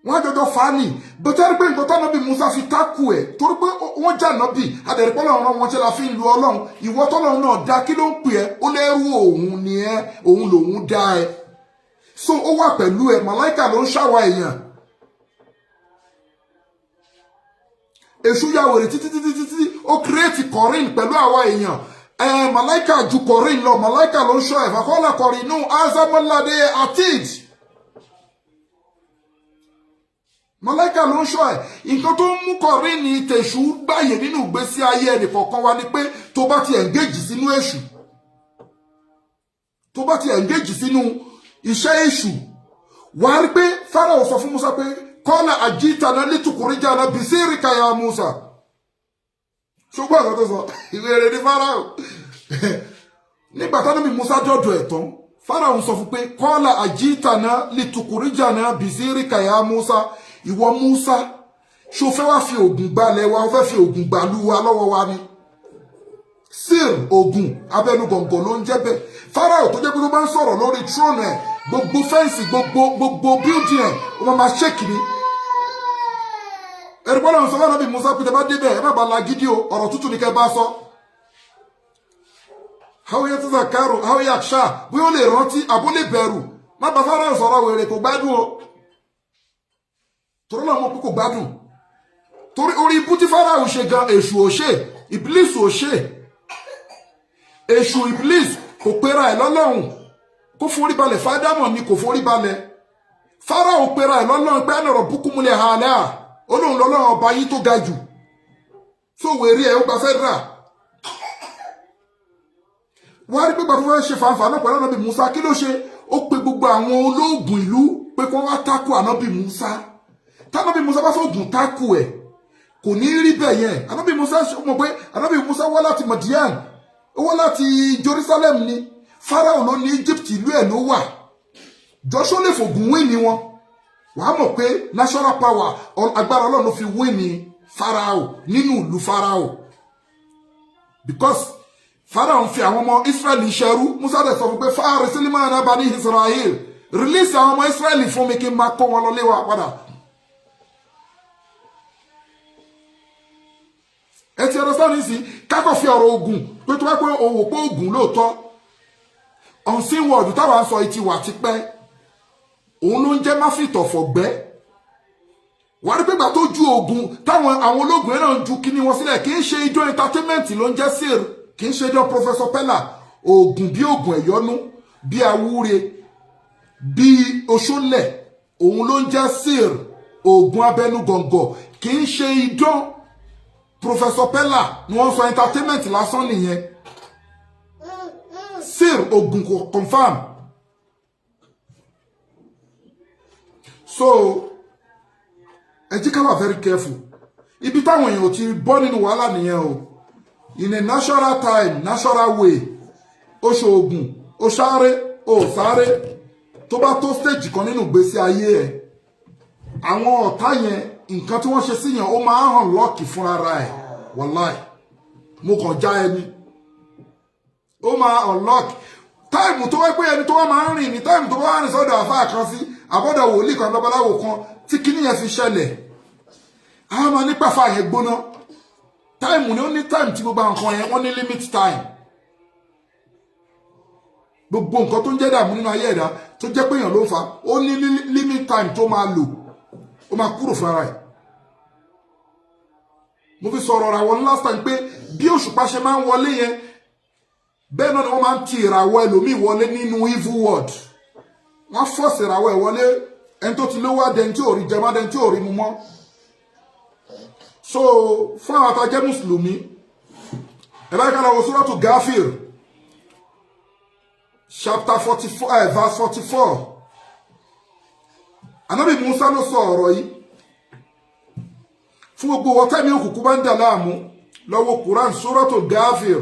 wọ́n jọjọ fani bẹ́tẹ́ rí pé nǹkan tánàbí Musa fi tákù ẹ̀ torí pé wọ́n jà nábì adẹ̀rẹ̀pọ̀ lọ́run wọn ṣe la fi ń lu ọlọ́run ìwọ tọ́lọ́run náà dá kí ló ń pè ẹ́ ó lẹ́rú òun ni ẹ́ òun lòun dá ẹ so ó wà pẹ̀lú ẹ màláìkà ló ń ṣàwà èèyàn èṣù ya wèrè títí ó kírètì kọrin pẹ̀lú àwa èèyàn màláìkà ju kọrin lọ màláìkà ló ń ṣọ́ ẹ̀ fàkọ́lá kọrin nù azamọ́ládé àtìd màláìkà ló ń ṣọ́ ẹ̀ nǹkan tó ń mú kọrin ní tèṣù gbàyè nínú ìgbésí ayé ẹnìkọ̀ọ̀kan wa ni pé tó bá ti engage sínú èṣù tó bá ti engage sínú iṣẹ́ èṣù wà á rí pé Fáráò sọ fún Musa pé kọ́lá àjítàná lítùkùrìjàná bìsírìkà ya Musa ṣùgbọ́n àgbà tó sọ ìwé rẹ̀ ní Fáráò nígbà tó níbi Musa dọ́dọ̀ ẹ̀ tán Fáráò sọ fún pé kọ́lá àjítàná lítùkùrìjàná bìsírìkà ya Musa ìwọ Musa ṣó fẹ́ wá fi ògùn gbalẹ̀ wa ó fẹ́ fi ògùn gbàlú wa lọ́wọ́ wa ni sír ògùn abẹnugọ̀ngọ̀ ló ń jẹ́ bẹ́ẹ̀ Fáráò tó jẹ́ pé tó bá ń sọ̀rọ̀ lórí tróònù ẹ̀ gbogbo fẹ́ǹsì gbogbo bíldìn ẹ̀ ó máa ṣèkì ni ẹ̀rùpọ̀ náà sọ lọ́nà bí Musa pété bá débẹ̀ ẹ má ba la gidi o ọ̀rọ̀ tútù ní kẹ́ bá sọ how yatazakkaru how yakhsha bí ó lè rántí àbó lè bẹ̀rù má bá Fáráò sọ̀rọ̀ wèrè kò gbádùn o torí náà mọ̀ pé kò gbádùn torí orí ibú tí Fáráò ṣe gan èṣù ò ṣe Iblis ò ṣe èṣù Iblis kò pera ẹ̀ lọ́lọ́run kó forí balẹ̀ fádámọ̀ ni kò forí balẹ̀ Fáráò pera ẹ̀ lọ́lọ́run pé ana rabbukumul a'la olóhùn lọ́lọ́run ọba yìí tó ga jù tó wèrè ẹ̀ ó gba fẹ́dra wọ́n á rí pé gbà fún ṣe fàǹfà náà pẹ̀lú ànábì Musa kí ló ṣe ó pe gbogbo àwọn olóògùn ìlú pé kí wọ́n wá tákù ànábì Musa tánábì Musa bá sóògùn tákù ẹ̀ kò ní rí bẹ́ẹ̀ yẹn ànábì Musa mọ̀ pé ànábì Musa wá láti Madian ó wá láti Jerusalem ni Fáráò ló ní Egypt ìlú ẹ̀ ló wà Joshua lè fògùn wí ni wọn wàá mọ̀ pé national power agbára Ọlọ́run ló fi wí ni Fáráò nínú ìlú Fáráò because Fáráò ń fi àwọn ọmọ Israẹli ṣẹrú Musa dẹ̀ sọ fún pé fáàrí sílímà náà bá ní Israel release àwọn ọmọ Israẹli fún mi kí n máa kó wọn lọ lé wa padà. ẹ ti understand nísìnyí kákọ̀ fi ọ̀rọ̀ ogun pé tó wá pé òwò pé ogun lóòótọ́ unseen word táwa ń sọ ìtì wà tipẹ́ òun ló ń jẹ́ máfìtọ̀fọ̀gbẹ́ wà rí pé gbà tó ju ogun táwọn àwọn ológun yẹn náà ń ju kíní wọn sílẹ̀ kì í ṣe ijó entertainment ló ń jẹ́ sír kì í ṣe ijó Professor Pella ogun bí ogun ẹ̀yọ́nú bí awúre bí oṣólẹ̀ òun ló ń jẹ́ sír ogun abẹ́nú gọ̀ǹgọ̀ kì í ṣe idán Professor Pella ni wọ́n sọ entertainment lásán nìyẹn sír ogun kò confam so ẹ jẹ́ ká wà very careful ibi táwọn èèyàn ò ti bọ́ nínú wàhálà nìyẹn o in a natural time natural way ó ṣoògùn ó sáré ó sáré tó bá tó stage kan nínú ìgbésí ayé ẹ àwọn ọ̀tá yẹn nǹkan tí wọ́n ṣe sí yẹn ó máa hàn lọ́ọ̀kì fún ara ẹ̀ wàláì mo kàn já ẹni ó máa hàn lọ́ọ̀kì táìmù tó wá pé ẹni tó wá máa ń rìn ní táìmù tó wá rìn sọ́dọ̀ àfáà kan sí àbọ̀dọ̀ wòlíì kan babaláwo kan tí kíní yẹn fi ṣẹlẹ̀ a máa ní pàfà yẹn gbóná táìmù ni ó ní táìmù tí gbogbo nǹkan yẹn wọ́n ní limit time gbogbo nǹkan tó ń jẹ́ dààmú nínú ayé ẹ̀dá tó jẹ́ pé èèyàn ló fà ó ní limit time tó máa lò ó máa kúrò fún ara ẹ̀ mo fi sọ̀rọ̀ ra wọn last time pé bí òṣùpá ṣe máa ń wọlé yẹn bẹ́ẹ̀ náà ni wọ́n máa ń ti ìràwọ̀ ẹlòmíì wọlé nínú evil world wọ́n fọ́ọ̀sì ìràwọ̀ ẹ̀ wọlé ẹni tó ti lówó adẹni tí ò rí jẹ má dẹni tí ò rí mu mọ́ so fún àwọn àtàjẹ́ mùsùlùmí ẹ bá ká lọ wo Suratu Ghafir chapter 44 verse 44 Ànábì Musa ló sọ ọ̀rọ̀ yìí fún gbogbo wọ́tá mi òkùnkùn bá ń dà láàmú lọ́wọ́ Quran Suratu Ghafir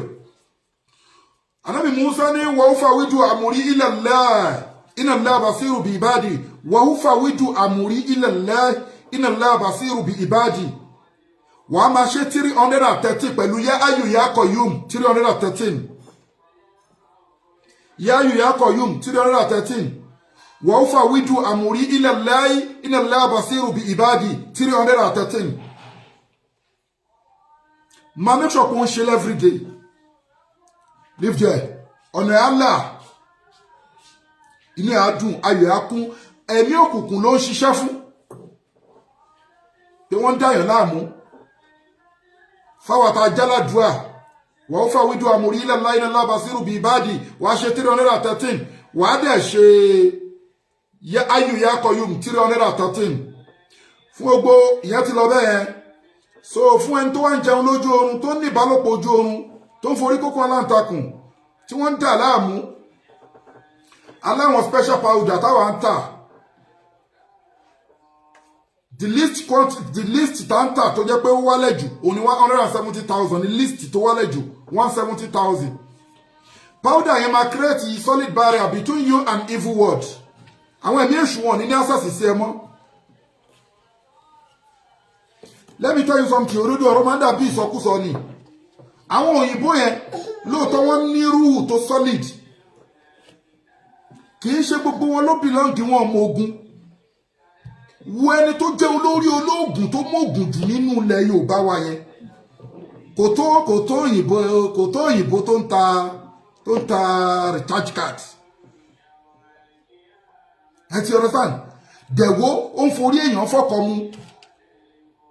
Ànábì Musa ní wa ufawidu amri ila Allah inna Allah basiru bi ibadi wa ufawidu amri ila Allah inna Allah basiru bi ibadi wà á máa ṣe 313 pẹ̀lú yá ayù yá Qayyum 313 yá ayù yá Qayyum 313 wà ó fà wíjú àmúrí ila Allah inna Allah basiru bi ibadi 313 máa make sure kó ń ṣe every day live there ọ̀nà Allah inú àádùn ayọ̀ àkún ẹ̀mí òkùnkùn ló ń ṣiṣẹ́ fún pé wọ́n dáyàn láàmú fáwàtà jáládùá wà ó fàwídù àmúrí ilẹ̀ Allah inna Allah basiru bí ibadi wà á ṣe 313 wà á dẹ̀ ṣe ayù yá Qayyum 313 fún gbogbo ìyẹn ti lọ bẹ́ẹ̀ so fún ẹni tó wá ń jẹun lójú oorun tó ní ìbálòpọ̀ ojú oorun tó ń forí kókó aláǹtakùn tí wọ́n ń dà láàmú aláwọn special powder táwa ń tà the list tanta tó jẹ́ pé ó wálẹ̀ jù òní 170,000 ní list tó wálẹ̀ jù 170,000 powder yẹn máa create solid barrier between you and evil world àwọn ẹ̀mí èṣù wọn ní access sí ẹ mọ́ let me tell you something òdodo ọ̀rọ̀ máa ń dàbí ìsọkúsọ ni àwọn òyìnbó yẹn lóòótọ́ wọ́n ní rúhù tó solid kì í ṣe gbogbo wọn ló belong wọn ọmọ ogun wo ẹni tó jẹ́ olórí olóògùn tó mọ̀gùn jù nínú ilẹ̀ Yorùbá wa yẹn kò tó òyìnbó tó ń ta tó ń ta recharge card ẹ ti understand dẹ̀wó ó ń forí èèyàn fọ́kọ mu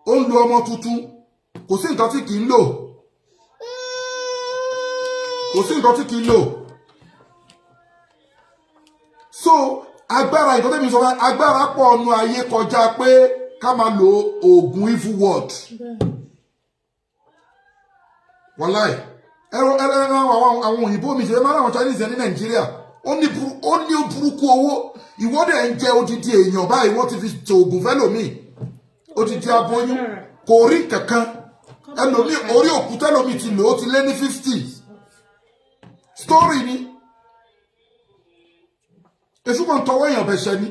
ó ń lo ọmọ tuntun kò sí nǹkan tí kì í lò kò sí nǹkan tí kì í lò so agbára nǹkan tẹ́mi sọ fún agbára pọ̀ ọ̀nù ayé kọjá pé ká máa lo oògùn evil word wàláì ẹ̀rọ àwọn òyìnbó mi ṣe máa ń àwọn Chinese ní Nàìjíríà ó ní burúkú owó ìwọ́dẹ̀ ń jẹ odidi èèyàn báyìí wọ́n ti fi tòògùn fẹ́lòmíì odidi aboyún kò rí kankan ẹlòmíì orí òkúta ẹlòmíì ti lò ó ti lé ní 50 story ni èṣù kan tọwọ́ èèyàn bẹ̀ṣẹ̀ ni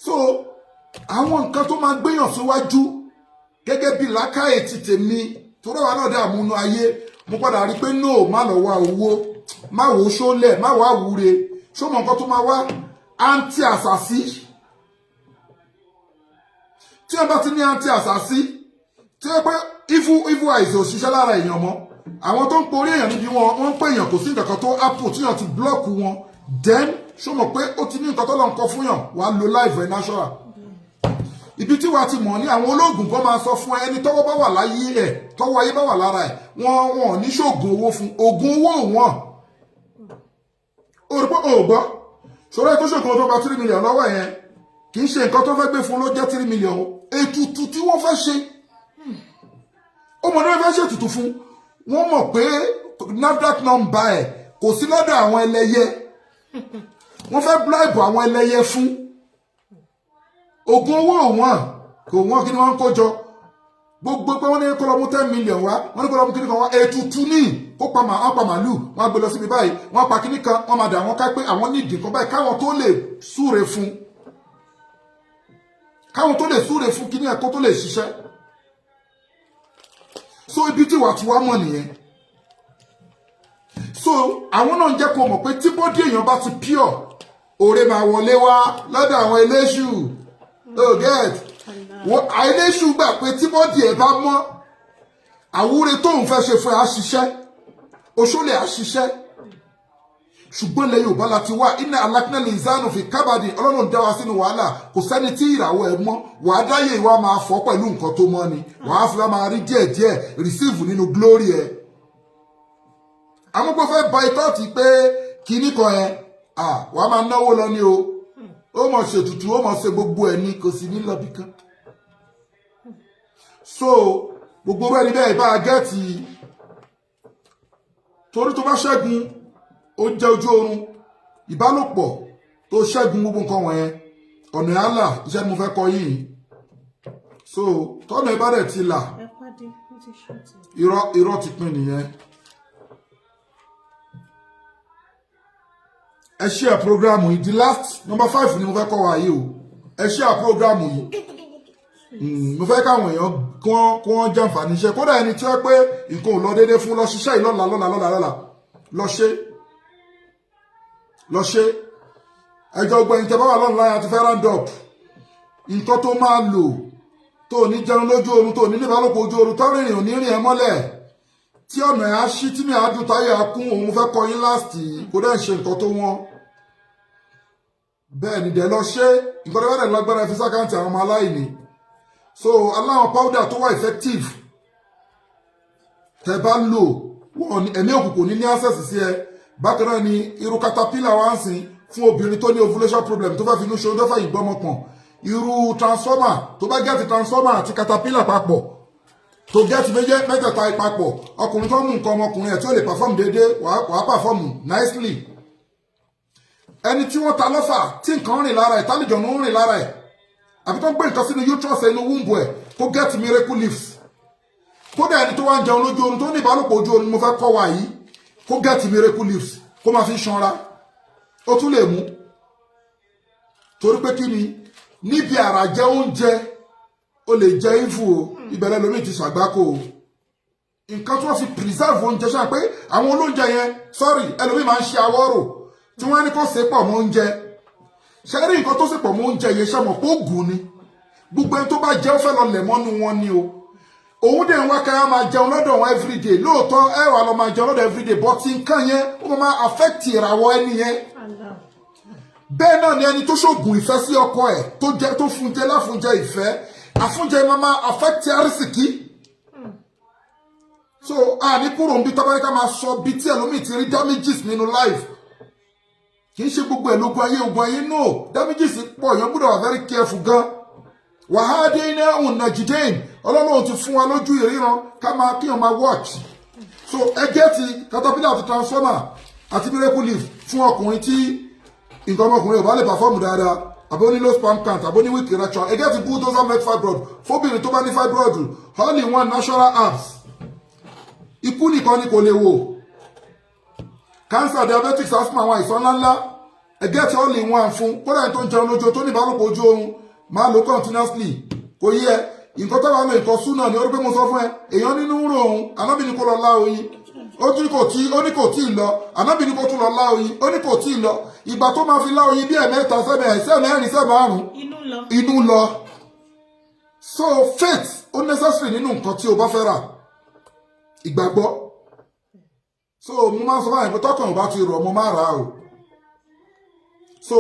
so àwọn nǹkan tó máa gbéyàn síwájú gẹ́gẹ́ bí làákàyè ti tèmi tó rẹwà náà dé àmúnú ayé mo padà rí pé no má lọ wá owó má wò ó ṣólẹ̀ má wá wúre ṣó mọ nǹkan tó máa wá anti àṣàsí tí wọ́n bá ti ní anti àṣàsí tí wọ́n pẹ́ evil eyes ò ṣiṣẹ́ lára èèyàn mọ́ àwọn tó ń porí èèyàn níbi wọn ń pè èèyàn kò sí nǹkan kan tó apple tí yàn ti block wọn then ṣó mọ̀ pé ó ti ní nǹkan tó lọ nǹkan fún yàn wàá lo life ẹ̀ natural ibi tí wàá ti mọ̀ ní àwọn olóògùn kan máa sọ fún ẹni tọ́wọ́ bá wà láyé ẹ̀ tọ́wọ́ ayé bá wà lára ẹ̀ wọ́n ní ṣoògùn owó fún oògùn owó wọn o rí pé o gbọ́ ṣòro ẹ̀ tó ṣoògùn tó gba 3 million lọ́wọ́ yẹn kì í ṣe nǹkan tó fẹ́ gbé fún ló jẹ́ 3 million ètùtù tí wọ́n fẹ́ ṣe ó mọ̀ ní wọ́n fẹ́ ṣe ètùtù fún wọ́n mọ̀ pé NAFDAC number ẹ̀ kò sí lọ́dọ̀ àwọn ẹlẹ́yẹ wọ́n fẹ́ bribe àwọn ẹlẹ́yẹ fún ogun owó wọn kò wọ́n kí ni wọ́n ń kó jọ gbogbo pé wọ́n ní kó lọ mú 10 million wá wọ́n ní kó lọ mú kíní kan wá ètùtù ní kó pa màálù wọ́n á gbé lọ síbi báyìí wọ́n á pa kíní kan wọ́n máa dà wọ́n ká pé àwọn nídìí kan báyìí káwọn tó lè súre fún kíní ẹ̀ kó tó lè ṣiṣẹ́ so ibi tí wàá ti wá mọ̀ nìyẹn so àwọn náà ń jẹ́ kó mọ̀ pé tí bọ́dí èèyàn bá ti pure òre máa wọlé wá lọ́dọ̀ àwọn eléṣù oh get eléṣù gbà pé tí bọ́dí ẹ̀ bá mọ́ àwúre tóun fẹ́ ṣe fún ẹ á ṣiṣẹ́ oṣólè á ṣiṣẹ́ ṣùgbọ́n ilẹ̀ Yorùbá la ti wá iná alákínẹ́lì ìzánù fi kábàdì Ọlọ́run dá wa sínú wàhálà kò sẹ́ni tí ìràwọ̀ ẹ̀ mọ́ wàá dáyé ìwà máa fọ́ pẹ̀lú nǹkan tó mọ́ ni wàá fi máa rí díẹ̀díẹ̀ receive nínú glory ẹ̀ àwọn gbọ́ fẹ́ ba itọ́ ti pé kíní kan ẹ̀ wàá máa náwó lọ ní o ó mọ̀ ṣètùtù ó mọ̀ ṣe gbogbo ẹ̀ ní kò sí ní lọ́bì kan so gbogbo rẹ̀ ní bẹ́ẹ̀ bá a gẹ́ẹ̀tì torí tó bá ṣẹ́gun ó jẹ́ ojú oorun ìbálòpọ̀ tó ṣẹ́gun gbogbo nǹkan wọ̀nyẹn ọ̀nà àlà iṣẹ́ mo fẹ́ kọ yìí so tọ́nà ìbádẹ̀ ti là irọ́ ti pín nìyẹn ẹ share program yìí the last number 5 ni mo fẹ́ kọ́ wa yìí o ẹ share program yìí mo fẹ́ káwọn èèyàn kí wọ́n jàǹfààní iṣẹ́ kódà ẹni tí wọ́n pé nǹkan ò lọ déédéé fún lọ ṣiṣẹ́ yìí lọ́la lọ ṣe ẹjọ́ gbẹ̀yìn tẹ́ bá wà lọ́nà láyà ti fẹ́ round up nǹkan tó máa lò tó ní jẹun lójú oorun tó ní níbálòpọ̀ ojú oorun tó rìnrìn ò ní rìn ẹ mọ́lẹ̀ tí ọ̀nà ẹ̀ á ṣí tí mi àádùn táyà kún òun fẹ́ kọ yín last kó dẹ̀ ṣe nǹkan tó wọ́n bẹ́ẹ̀ ni dẹ̀ lọ ṣe nǹkan tó bá dẹ̀ lágbára fi sákàǹtì àwọn ọmọ aláìní so aláwọn powder tó wà effective tẹ́ bá lò wọ́n ẹ̀mí òkùnkùn ní access sí ẹ bákan náà ni irú caterpillar wá ń sìn fún obìnrin tó ní ovulation problem tó fẹ́ fi inú ṣe tó fẹ́ ìgbọ́mọpọ̀n irú transformer tó bá gẹ́ẹ̀tì transformer àti caterpillar papọ̀ tó gẹ́ẹ̀tì mẹ́tẹ̀ẹ̀ta papọ̀ ọkùnrin tó mú nǹkan ọmọkùnrin ẹ̀ tí ó lè perform déédéé wàá perform nicely ẹni tí wọ́n ta lọ́fà tí nǹkan rìn lára ẹ̀ tálíjọ̀nù ń rìn lára ẹ̀ àbí tó ń gbé nǹkan sínú uterus inú womb ẹ̀ kó gẹ́ẹ̀tì miracle leaves kódà ẹni tó wá ń jẹun lójú oorun tó ní ìbálòpọ̀ ojú oorun mo fẹ́ kọ́ wa yìí kó gẹ́ẹ̀tì miracle leaves kó máa fi ṣanra ó tún lè mú torí pé kí ni níbi àrà jẹ oúnjẹ ó lè jẹ ìfù o ìbẹ̀rẹ̀ lómi ti ṣàgbákò o nǹkan tí wọ́n fi preserve oúnjẹ ṣáà pé àwọn olóúnjẹ yẹn sorry ẹlòmíì máa ń ṣe awọ́rò tí wọ́n á ní kó ṣe pọ̀ mọ́ oúnjẹ ṣe rí nǹkan tó ṣe pọ̀ mọ́ oúnjẹ yẹn ṣe mọ̀ pé ó gùn ni gbogbo ẹni tó bá jẹ́ ó fẹ́ lọ lẹ̀ mọ́nú wọn ni o òun dẹ̀ ń wá ká máa jẹun lọ́dọ̀ wọn everyday lóòótọ́ ẹ wà lọ máa jẹun lọ́dọ̀ everyday but nǹkan yẹn ó máa affect ìràwọ̀ ẹni yẹn bẹ́ẹ̀ náà ni ẹni tó ṣògùn ìfẹ́ sí ọkọ ẹ̀ tó fún jẹ láfúnjẹ ìfẹ́ àfúnjẹ máa affect àrísìkí so àní kúrò ń bí tábáríkà máa sọ bí tí ẹlòmíì ti rí damages nínú life kì í ṣe gbogbo ẹ̀ lógun ayé no damages pọ̀ yẹn gbọ́dọ̀ wà very careful gan wàhádé iná òun nàìjíríàn ọlọ́run ti fún wa lójú ìríran ká máa kí wọn máa watch so ẹgẹ́ ti caterpillar àti transformer àti miracle leaf fún ọkùnrin tí nǹkan ọmọkùnrin ò bá lè perform dáadáa àbí ó ní low sperm count àbí ó ní weak erection ẹgẹ́ ti bulldozer make fibroid fóbìnrin tó bá ní fibroid all in one natural herbs ikú nìkan ni kò lè wò cancer diabetics asthma àwọn àìsàn ńláńlá ẹgẹ́ ti all in one fún kódà tó ń jẹun lójú tó ní ìbálòpọ̀ ojú oorun máa lo continuously kò yẹ nǹkan tó wà lọ nǹkan súnà ni ó rí pé mo sọ fún ẹ èèyàn nínú ń rò òun anábìnrin kò lọ lá oyin ó ní kò tí ì lọ anábìnrin kò tún lọ lá oyin ó ní kò tí ì lọ ìgbà tó máa fi lá oyin bí ẹ̀mẹ́ta sẹ́mẹ́rin sẹ́márùn inú lọ so faith ó necessary nínú nǹkan tí o bá fẹ́ rà ìgbàgbọ́ so mo máa ń sọ fún àyẹ̀pẹ́ tọkàn ò bá ti rọ̀ mo máa rà á o so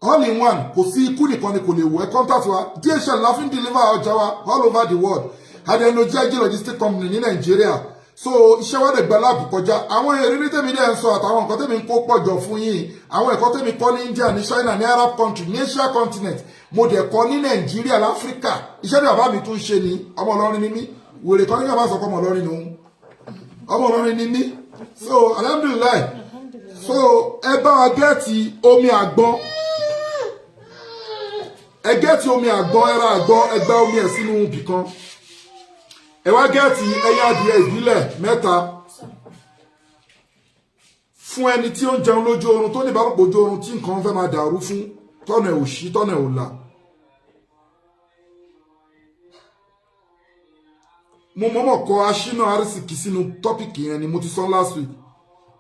all in one kò sí ikú nìkan ni kò lè wọ ẹ contact wa DHL la fi ń deliver ọjà wa all over the world adenojaji logistic company ní Nàìjíríà so iṣẹ́ wa dẹ̀ gba láàbù kọjá àwọn ìrírí tèmi dẹ̀ ń sọ àtàwọn nǹkan tèmi ń kó pọ̀jọ fún yín àwọn ẹ̀kọ́ tèmi kọ́ ní India ní China ní Arab country ní Asia continent mo dẹ̀ kọ́ ní Nàìjíríà láfíríkà iṣẹ́ tí bàbá mi tún ṣe ní ọmọ Ìlọrin ni mí wèrè kan ní bàbá sọ pé ọmọ Ìlọrin nìhun ọmọ Ìlọrin ni mí so alhamdulillah so ẹ bá wa gẹ́ẹ̀tì omi àgbọn ẹ gẹ́ẹ̀tì omi àgbọn ẹra àgbọn ẹgbẹ́ omi ẹ̀ sínú ibì kan ẹ wá gẹ́ẹ̀tì ẹyẹ adìẹ ìbílẹ̀ 3 fún ẹni tí ó ń jẹun lójú oorun tó ní ìbálòpọ̀ ojú oorun tí nǹkan fẹ́ máa dàrú fún tọ́nà ẹ̀ ò ṣí tọ́nà ẹ̀ ò là mo mọ̀mọ̀ kọ aṣínà àrísìkí sínú tọ́pìkì yẹn ni mo ti sọ last week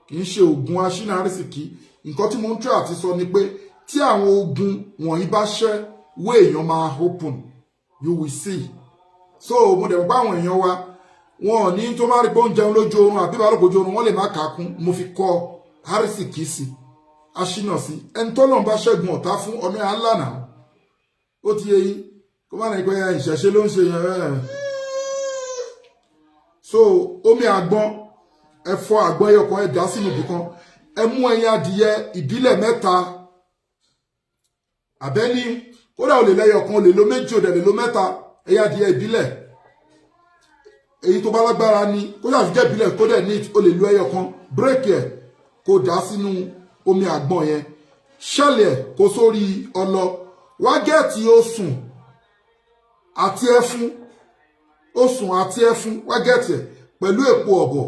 kì í ṣe oògùn aṣínà àrísìkí nǹkan tí mo ń try àti sọ ni pé tí àwọn ogun wọ̀nyí bá ṣẹ́ wé èèyàn máa open you will see so mo dẹ̀ bá àwọn èèyàn wa wọn ò ní tó má rí pé ó ń jẹun lójú oorun àbí ìbálòpọ̀ ojú oorun wọ́n lè má kàákún mo fi kọ́ àrísìkí sí aṣínà sí ẹni tó lọ́n bá ṣẹ́gun ọ̀tá fún ọmọ ẹ̀ alánà ó ti yẹ yín kó má ní pé ìṣẹ̀ṣe ló ń ṣe yẹn so omi àgbọn ẹ fọ àgbọn ẹyọkan ẹ dà sínú ibì kan ẹ mú ẹyin adìyẹ ìbílẹ̀ 3 àbẹ́ní kódà ò lè lẹ́yọkan ò lè lo 2 ò dẹ̀ lè lo 3 ẹyin adìyẹ ìbílẹ̀ èyí tó bá lágbára ni kódà fi jẹ́ ìbílẹ̀ kó dẹ̀ ní o lè lo ẹyọkan bírèkì ẹ̀ kó dà sínú omi àgbọn yẹn ṣẹlẹ̀ kó sórí ọlọ wá gẹ́ẹ̀tì osùn àti ẹfun osùn àti ẹfun wá gẹ́ẹ̀tì ẹ̀ pẹ̀lú èpo ọ̀bọ̀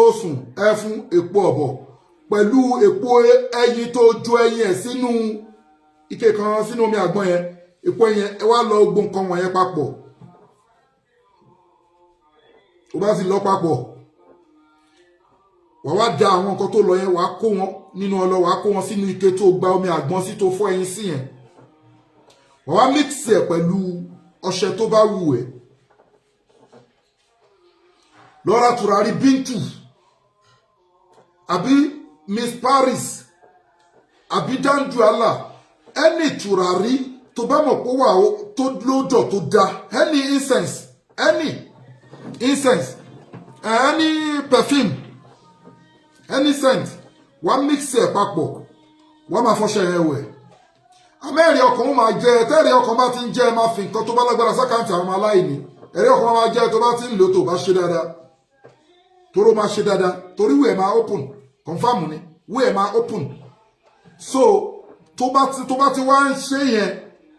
osùn ẹfun èpo ọ̀bọ̀ pẹ̀lú èpo ẹyin tó jó ẹyin ẹ̀ sínú ike kan sínú omi àgbọn yẹn èpo ẹyin ẹ wá lọ gbogbo nǹkan wọ̀nyẹn papọ̀ ó bá sì lọ papọ̀ wà wá da àwọn nǹkan tó lọ yẹn wà á kó wọn nínú ọlọ wà á kó wọn sínú ike tó gba omi àgbọn sí tó fọ́ ẹyin sí yẹn wà wá mix ẹ̀ pẹ̀lú ọṣẹ tó bá wù ẹ́ lọ́ra tùràrí bíntù àbí Miss Paris àbí danduala ẹni tùràrí tó bá mọ̀ pé wà tó lódọ̀ tó da any incense any perfume any scent wà mix ẹ̀ papọ̀ wà máa fọṣẹ ẹ̀ wẹ̀ amẹ́rin ọkàn ó máa jẹ tẹ́rì ọkàn bá ti ń jẹ máa fi nǹkan tó bá lágbára sákàǹtì àwọn aláìní ẹ̀rí ọkàn máa jẹ tó bá ti ń lò tó bá ṣe dáadáa tóró máa ṣe dáadáa torí wíẹ̀ máa open confam ni wíẹ̀ máa open so tó bá ti wá ń ṣe yẹn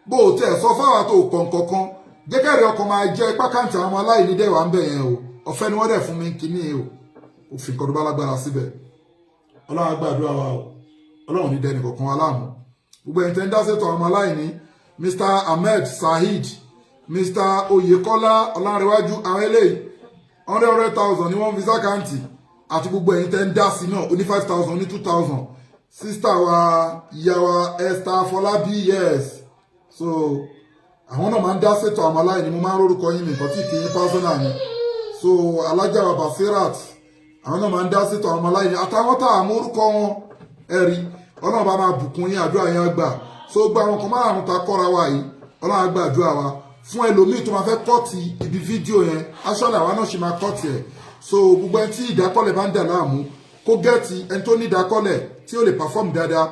bó o tẹ̀ sọ fáwọn tó kọ̀ọ̀kan jẹ́kẹ̀rẹ́ ọkàn máa jẹ ipá kàǹtì àwọn aláìní dẹ̀ wà ń bẹ̀ yẹn o ọ̀fẹ́ ni wọ́n dẹ̀ fún mi kíní o òfin kan tó bá lágbára síbẹ̀ ọlọ́run á gbàdúrà wa o ọlọ́run ní dẹni kọ̀ọ̀kan wa láàmú gbogbo ẹni tẹ́ ń dá sétọ̀ ọmọ aláìní Mr. Ahmed Saheed Mr. Oyekola ọlárẹ̀wájú àwọn eléyìí 100,000 ní wọ́n fi sákàǹtì àti gbogbo ẹ̀yin tẹ́ ń dá sí náà ó ní 5,000 ní 2,000 sísítà wa ìyá wa Esther Fọlábí yes so àwọn náà máa ń dá ṣètò àwọn aláìní mo máa ń rórúkọ yín nìkan tí kì í personal ni so alájà Basirat àwọn náà máa ń dá ṣètò àwọn aláìní àtàwọn tá àmú orúkọ wọn ẹ̀rí ọlọ́run bá máa bùkún yín àdúrà yẹn gbà so gba àwọn kan máa rún ta kọ́ra wa yìí ọlọ́run á gba àdúrà wa fún ẹlòmíì tó máa fẹ́ kọ́ọ̀tì ibi fídíò yẹn aṣọ́lẹ̀ àwa náà ṣe máa kọ́ọ̀tì ẹ̀ so gbogbo ẹni tí ìdákọ́lẹ̀ bá ń dà láàmú kó gẹ́ẹ̀tì ẹni tó ní ìdákọ́lẹ̀ tí ó lè perform dáadáa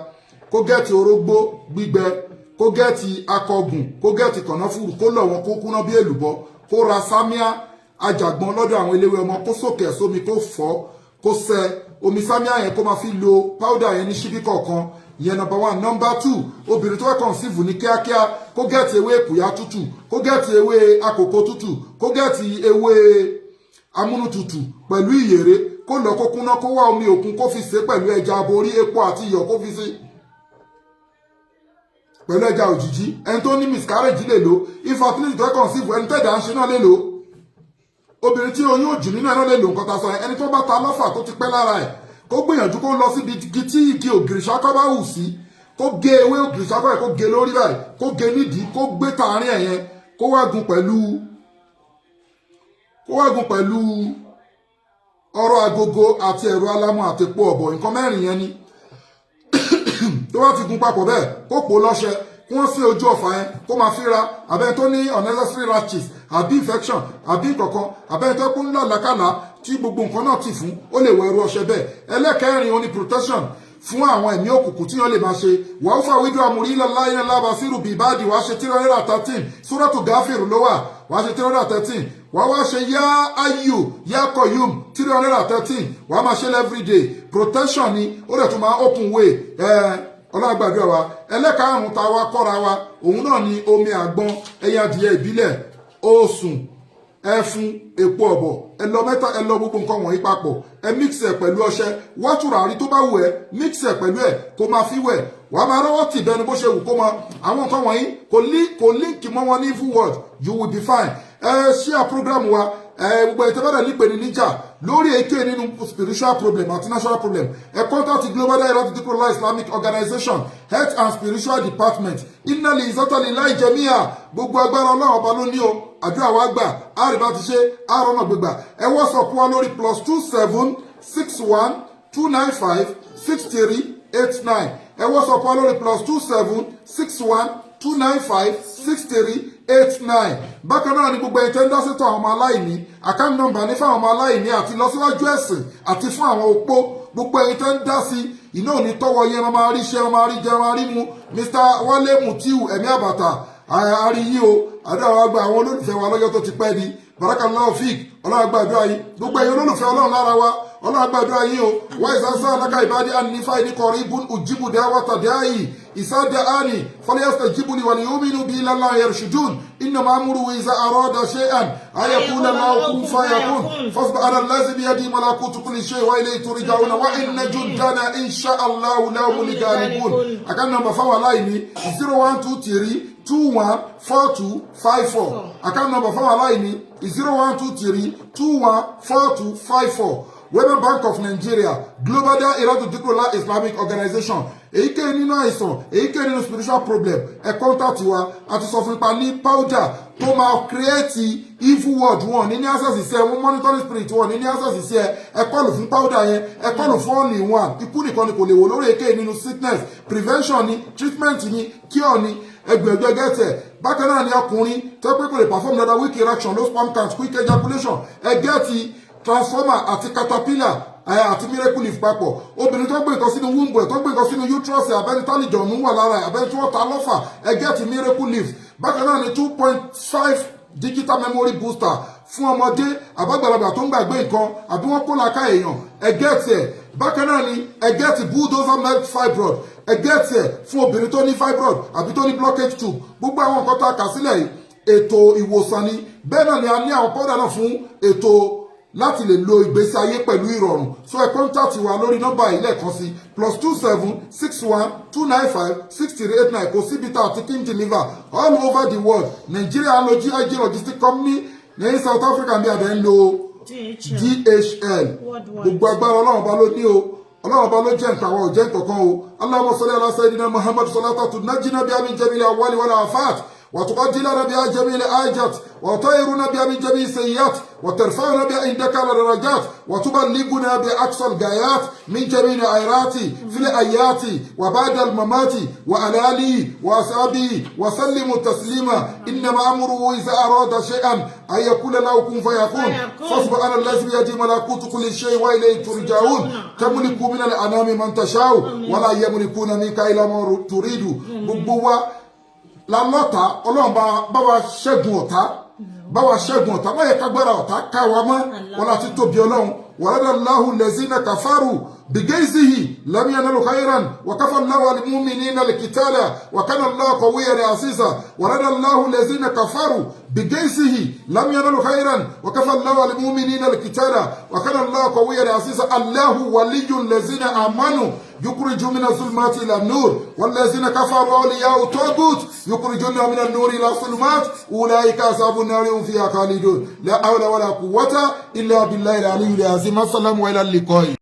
kó gẹ́ẹ̀tì orógbó gbígbẹ kó gẹ́ẹ̀tì akọgùn kó gẹ́ẹ̀tì kànáfùrù kó lọ̀ wọn kó kúná bí èlùbọ́ kó ra sámíà ajàgbọ́n lọ́dọ̀ àwọn eléwé ọmọ kó sókè sómi kó fọ́ kó sẹ omi sámíà yẹn kó máa fi lo powder yẹn ní ṣíbí kọ̀ọ̀kan ìyẹn number 1 number 2 obìnrin tó fẹ́ conceive ní kíákíá kó gẹ́ẹ̀tì ewé èkùyà tútù kó gẹ́ẹ̀tì ewé àkókò tútù kó gẹ́ẹ̀tì ewé amúnútutù pẹ̀lú ìyèrè kó lọ kó kúná kó wá omi òkun kó fi ṣe pẹ̀lú ẹja aborí epo àti iyọ̀ kó fi ṣe pẹ̀lú ẹja òjìjí ẹni tó ní miscarriage lè lò infertility tó fẹ́ conceive ẹni tẹ́jà ń ṣe náà lè lò obìnrin tí oyún òjì nínú ẹ̀ náà lè lò nǹkan ta sọ ẹni tó bá ta lọ́fà tó ti pẹ́ lára ẹ̀ kó gbìyànjú kó lọ síbi tí igi ògìrì ṣákọ́ bá hù sí kó gé ewé ògìrì ṣákọ́ ẹ̀ kó gé lórí báyìí kó gé nídìí kó gbé tààrin ẹ̀ yẹn kó wá gún pẹ̀lú ọ̀rọ̀ agogo àti ẹ̀rọ alámọ̀ àti epo ọ̀bọ̀ nǹkan mẹ́rin yẹn ni tó bá ti gún papọ̀ bẹ́ẹ̀ kó pò lọ́ṣẹ kí wọ́n sí ojú ọ̀fà yẹn kó máa fíra abẹ́ni tó ní unnecessary rashes àbí infection àbí nǹkankan abẹ́ni tó kún lálàkàlà tí gbogbo nǹkan náà ti fún ó lè wọ ẹrú ọṣẹ bẹ́ẹ̀ ẹlẹ́kẹ̀rin oní protection fún àwọn ẹ̀mí òkùnkùn tí wọ́n lè máa ṣe wà ó fà wíjú àmúrí ilẹ̀ iná lába sírù bí ìbáàdì wàá ṣe 313 súrọ́tù gáfíìrù ló wà wàá ṣe 313 wàá wá ṣe yá ayù yá kọyùm 313 wàá máa ṣe everyday protection ni ó lè tún máa open way ọlọ́gbàdúrà wa ẹlẹ́karùn-ún tá a wá kọ́ra wa òun náà ni omi àgbọn ẹyin adìyẹ ìbílẹ̀ osùn ẹfun epo ọ̀bọ̀ ẹ lọ gbogbo nǹkan wọ̀nyí papọ̀ ẹ mix ẹ pẹ̀lú ọṣẹ wá tùràrí tó bá wù ẹ mix ẹ pẹ̀lú ẹ kó máa fi wẹ̀ wàá máa rọ́wọ́ tì bẹnu bó ṣe wù kó mọ àwọn nǹkan wọ̀nyí kò líǹkì mọ́ wọn ní evil word you will be fine share program wa gbogbo ìtẹ́bẹ̀rẹ̀ nípe ní níjà lórí èké nínú spiritual problem àti national problem ẹ contact Global Dahiratu Dhikrlahi Islamic Organization Health and Spiritual Department innali izatali láì jẹmíà gbogbo agbára ọlọ́run ọba ló ní o àdúrà wa gbà àrìbá ti ṣe àrùn náà gbégbà ẹ WhatsApp wa lórí +27 61 295 6389 ẹ WhatsApp wa lórí +27 61 295 6389 bákan náà ni gbogbo ẹ̀yin tẹ́ ń dá sétọ̀ àwọn ọmọ aláìní account number ní fáwọn ọmọ aláìní àti lọ́síwájú ẹ̀sìn àti fún àwọn opó gbogbo ẹ̀yin tẹ́ ń dá sí iná òní tọ́wọ́ yẹn máa rí iṣẹ́ máa rí jẹ máa rí mu Mr. Wálé Mutiu ẹ̀mí àbàtà àárí yí o àdúrà wa gba àwọn olólùfẹ́ wa lọ́jọ́ tó ti pẹ́ ni barakallahu fik ọlọ́run gbàdúrà yìí gbogbo ẹ̀yin olólùfẹ́ ọlọ́run lára wa ọlọ́run gbàdúrà yìí o wá ìsánsá alákà ìbádí ànífà ìníkọ̀rí ibùn òjìbù dáwàtà dáyì ìsáde àní fọlẹ́sítẹ̀ jìbùlì wà ní omínú bí lálá yarshudun inna ma'amuru iza arada shay'an ayakuna lahu kun fayakun fasba ala allazi bi yadi malakutu kulli shay wa ilayhi turja'un wa inna jundana insha Allah lahumul ghalibun akan number fa wallahi 0123 214254 account number fún aláìní 0123 214254 Women Bank of Nigeria Global Dahiratu Dhikrlahi Islamic Organization èyíkéyìí nínú àìsàn èyíkéyìí nínú spiritual problem ẹ contact wa àti sọ fún ipa ní powder tó máa create evil word wọn ní access sí ẹ wọn monitoring spirit wọn ní access sí ẹ kọlù fún powder yẹn ẹ kọlù fún all in one ikú nìkan ni kò lè wò lórí èyíkéyìí nínú sickness prevention ni treatment ni cure ni ẹgbẹ̀gbẹ̀ gẹ́tẹ̀ bákan náà ni ọkùnrin tó pé kò lè perform another weak erection low sperm count quick ejaculation ẹgẹ́tì transformer àti caterpillar àti miracle leaf papọ̀ obìnrin tó gbé nǹkan sínú womb ẹ̀ tó gbé nǹkan sínú uterus ẹ̀ abẹ́ni tálíjọ̀nù wà lára ẹ̀ abẹ́ni tí wọ́n ta lọ́fà ẹgẹ́tì miracle leaf bákan náà ni 2.5 digital memory booster fún ọmọdé àbágbàlagbà tó ń gbàgbé nǹkan àbí wọ́n kó làákà èèyàn ẹgẹ́tì ẹ̀ bákan náà ni ẹgẹ́tì bulldozer melt fibroid ẹgẹ́tì ẹ̀ fún obìnrin tó ní fibroid àbí tó ní blockage tube gbogbo àwọn nǹkan tó a kà sílẹ̀ yìí ètò ìwòsàn ni bẹ́ẹ̀ náà ni a ní àwọn powder náà fún ètò láti lè lo ìgbésí ayé pẹ̀lú ìrọ̀rùn so ẹ kọ́ńtàtì wa lórí nọ́mbà yìí lẹ́ẹ̀kan sí +27 61 295 6389 kò síbi tá àti kí n deliver all over the world Nigeria ń lo GIG logistic company ní South Africa bí adé ń lo DHL gbogbo agbára ọlọ́run bá ló ní o ọlọ́run bá ló jẹ́ nǹkan àwọn òjẹ́ nǹkan o Allahumma salli ala sayyidina Muhammad salata tunajjina biha min jami'il ahwali wal afat وتقدلنا بها جميع الآجات وتطهرنا بها من جميع السيئات وترفعنا بها عندك على درجات وتبلغنا بأقصى الغايات من جميع الخيرات في الآيات وبعد الممات وعلى آله وأصحابه وسلم تسليما إنما أمره إذا أراد شيئا أن يقول له كن فيكون فسبحان الذي بيده ملكوت كل شيء وإليه ترجعون تملك من الأنام من تشاء ولا يملكون منك إلا ما تريد gbogbo la lọ́ta ọlọ́run bá wa ṣẹ́gun ọ̀tá bá wa ṣẹ́gun ọ̀tá má yẹ kágbára ọ̀tá ká wa mọ́ wọlá tí tóbi ọlọ́run waradallahu allazina kafaru bigayzihi lam yanalu khayran wa kafa Allahu al-mu'minina al-qitala wa kana Allahu qawiyyan aziza waradallahu allazina kafaru bigayzihi lam yanalu khayran wa kafa Allahu al-mu'minina al-qitala wa kana Allahu qawiyyan aziza Allahu waliyyul ladzina amanu يخرجون من الظلمات إلى النور والذين كفروا أولياء الطاغوت يخرجون من النور إلى الظلمات أولئك أصحاب النار هم فيها خالدون لا حول ولا قوة إلا بالله العلي العظيم السلام وإلى اللقاء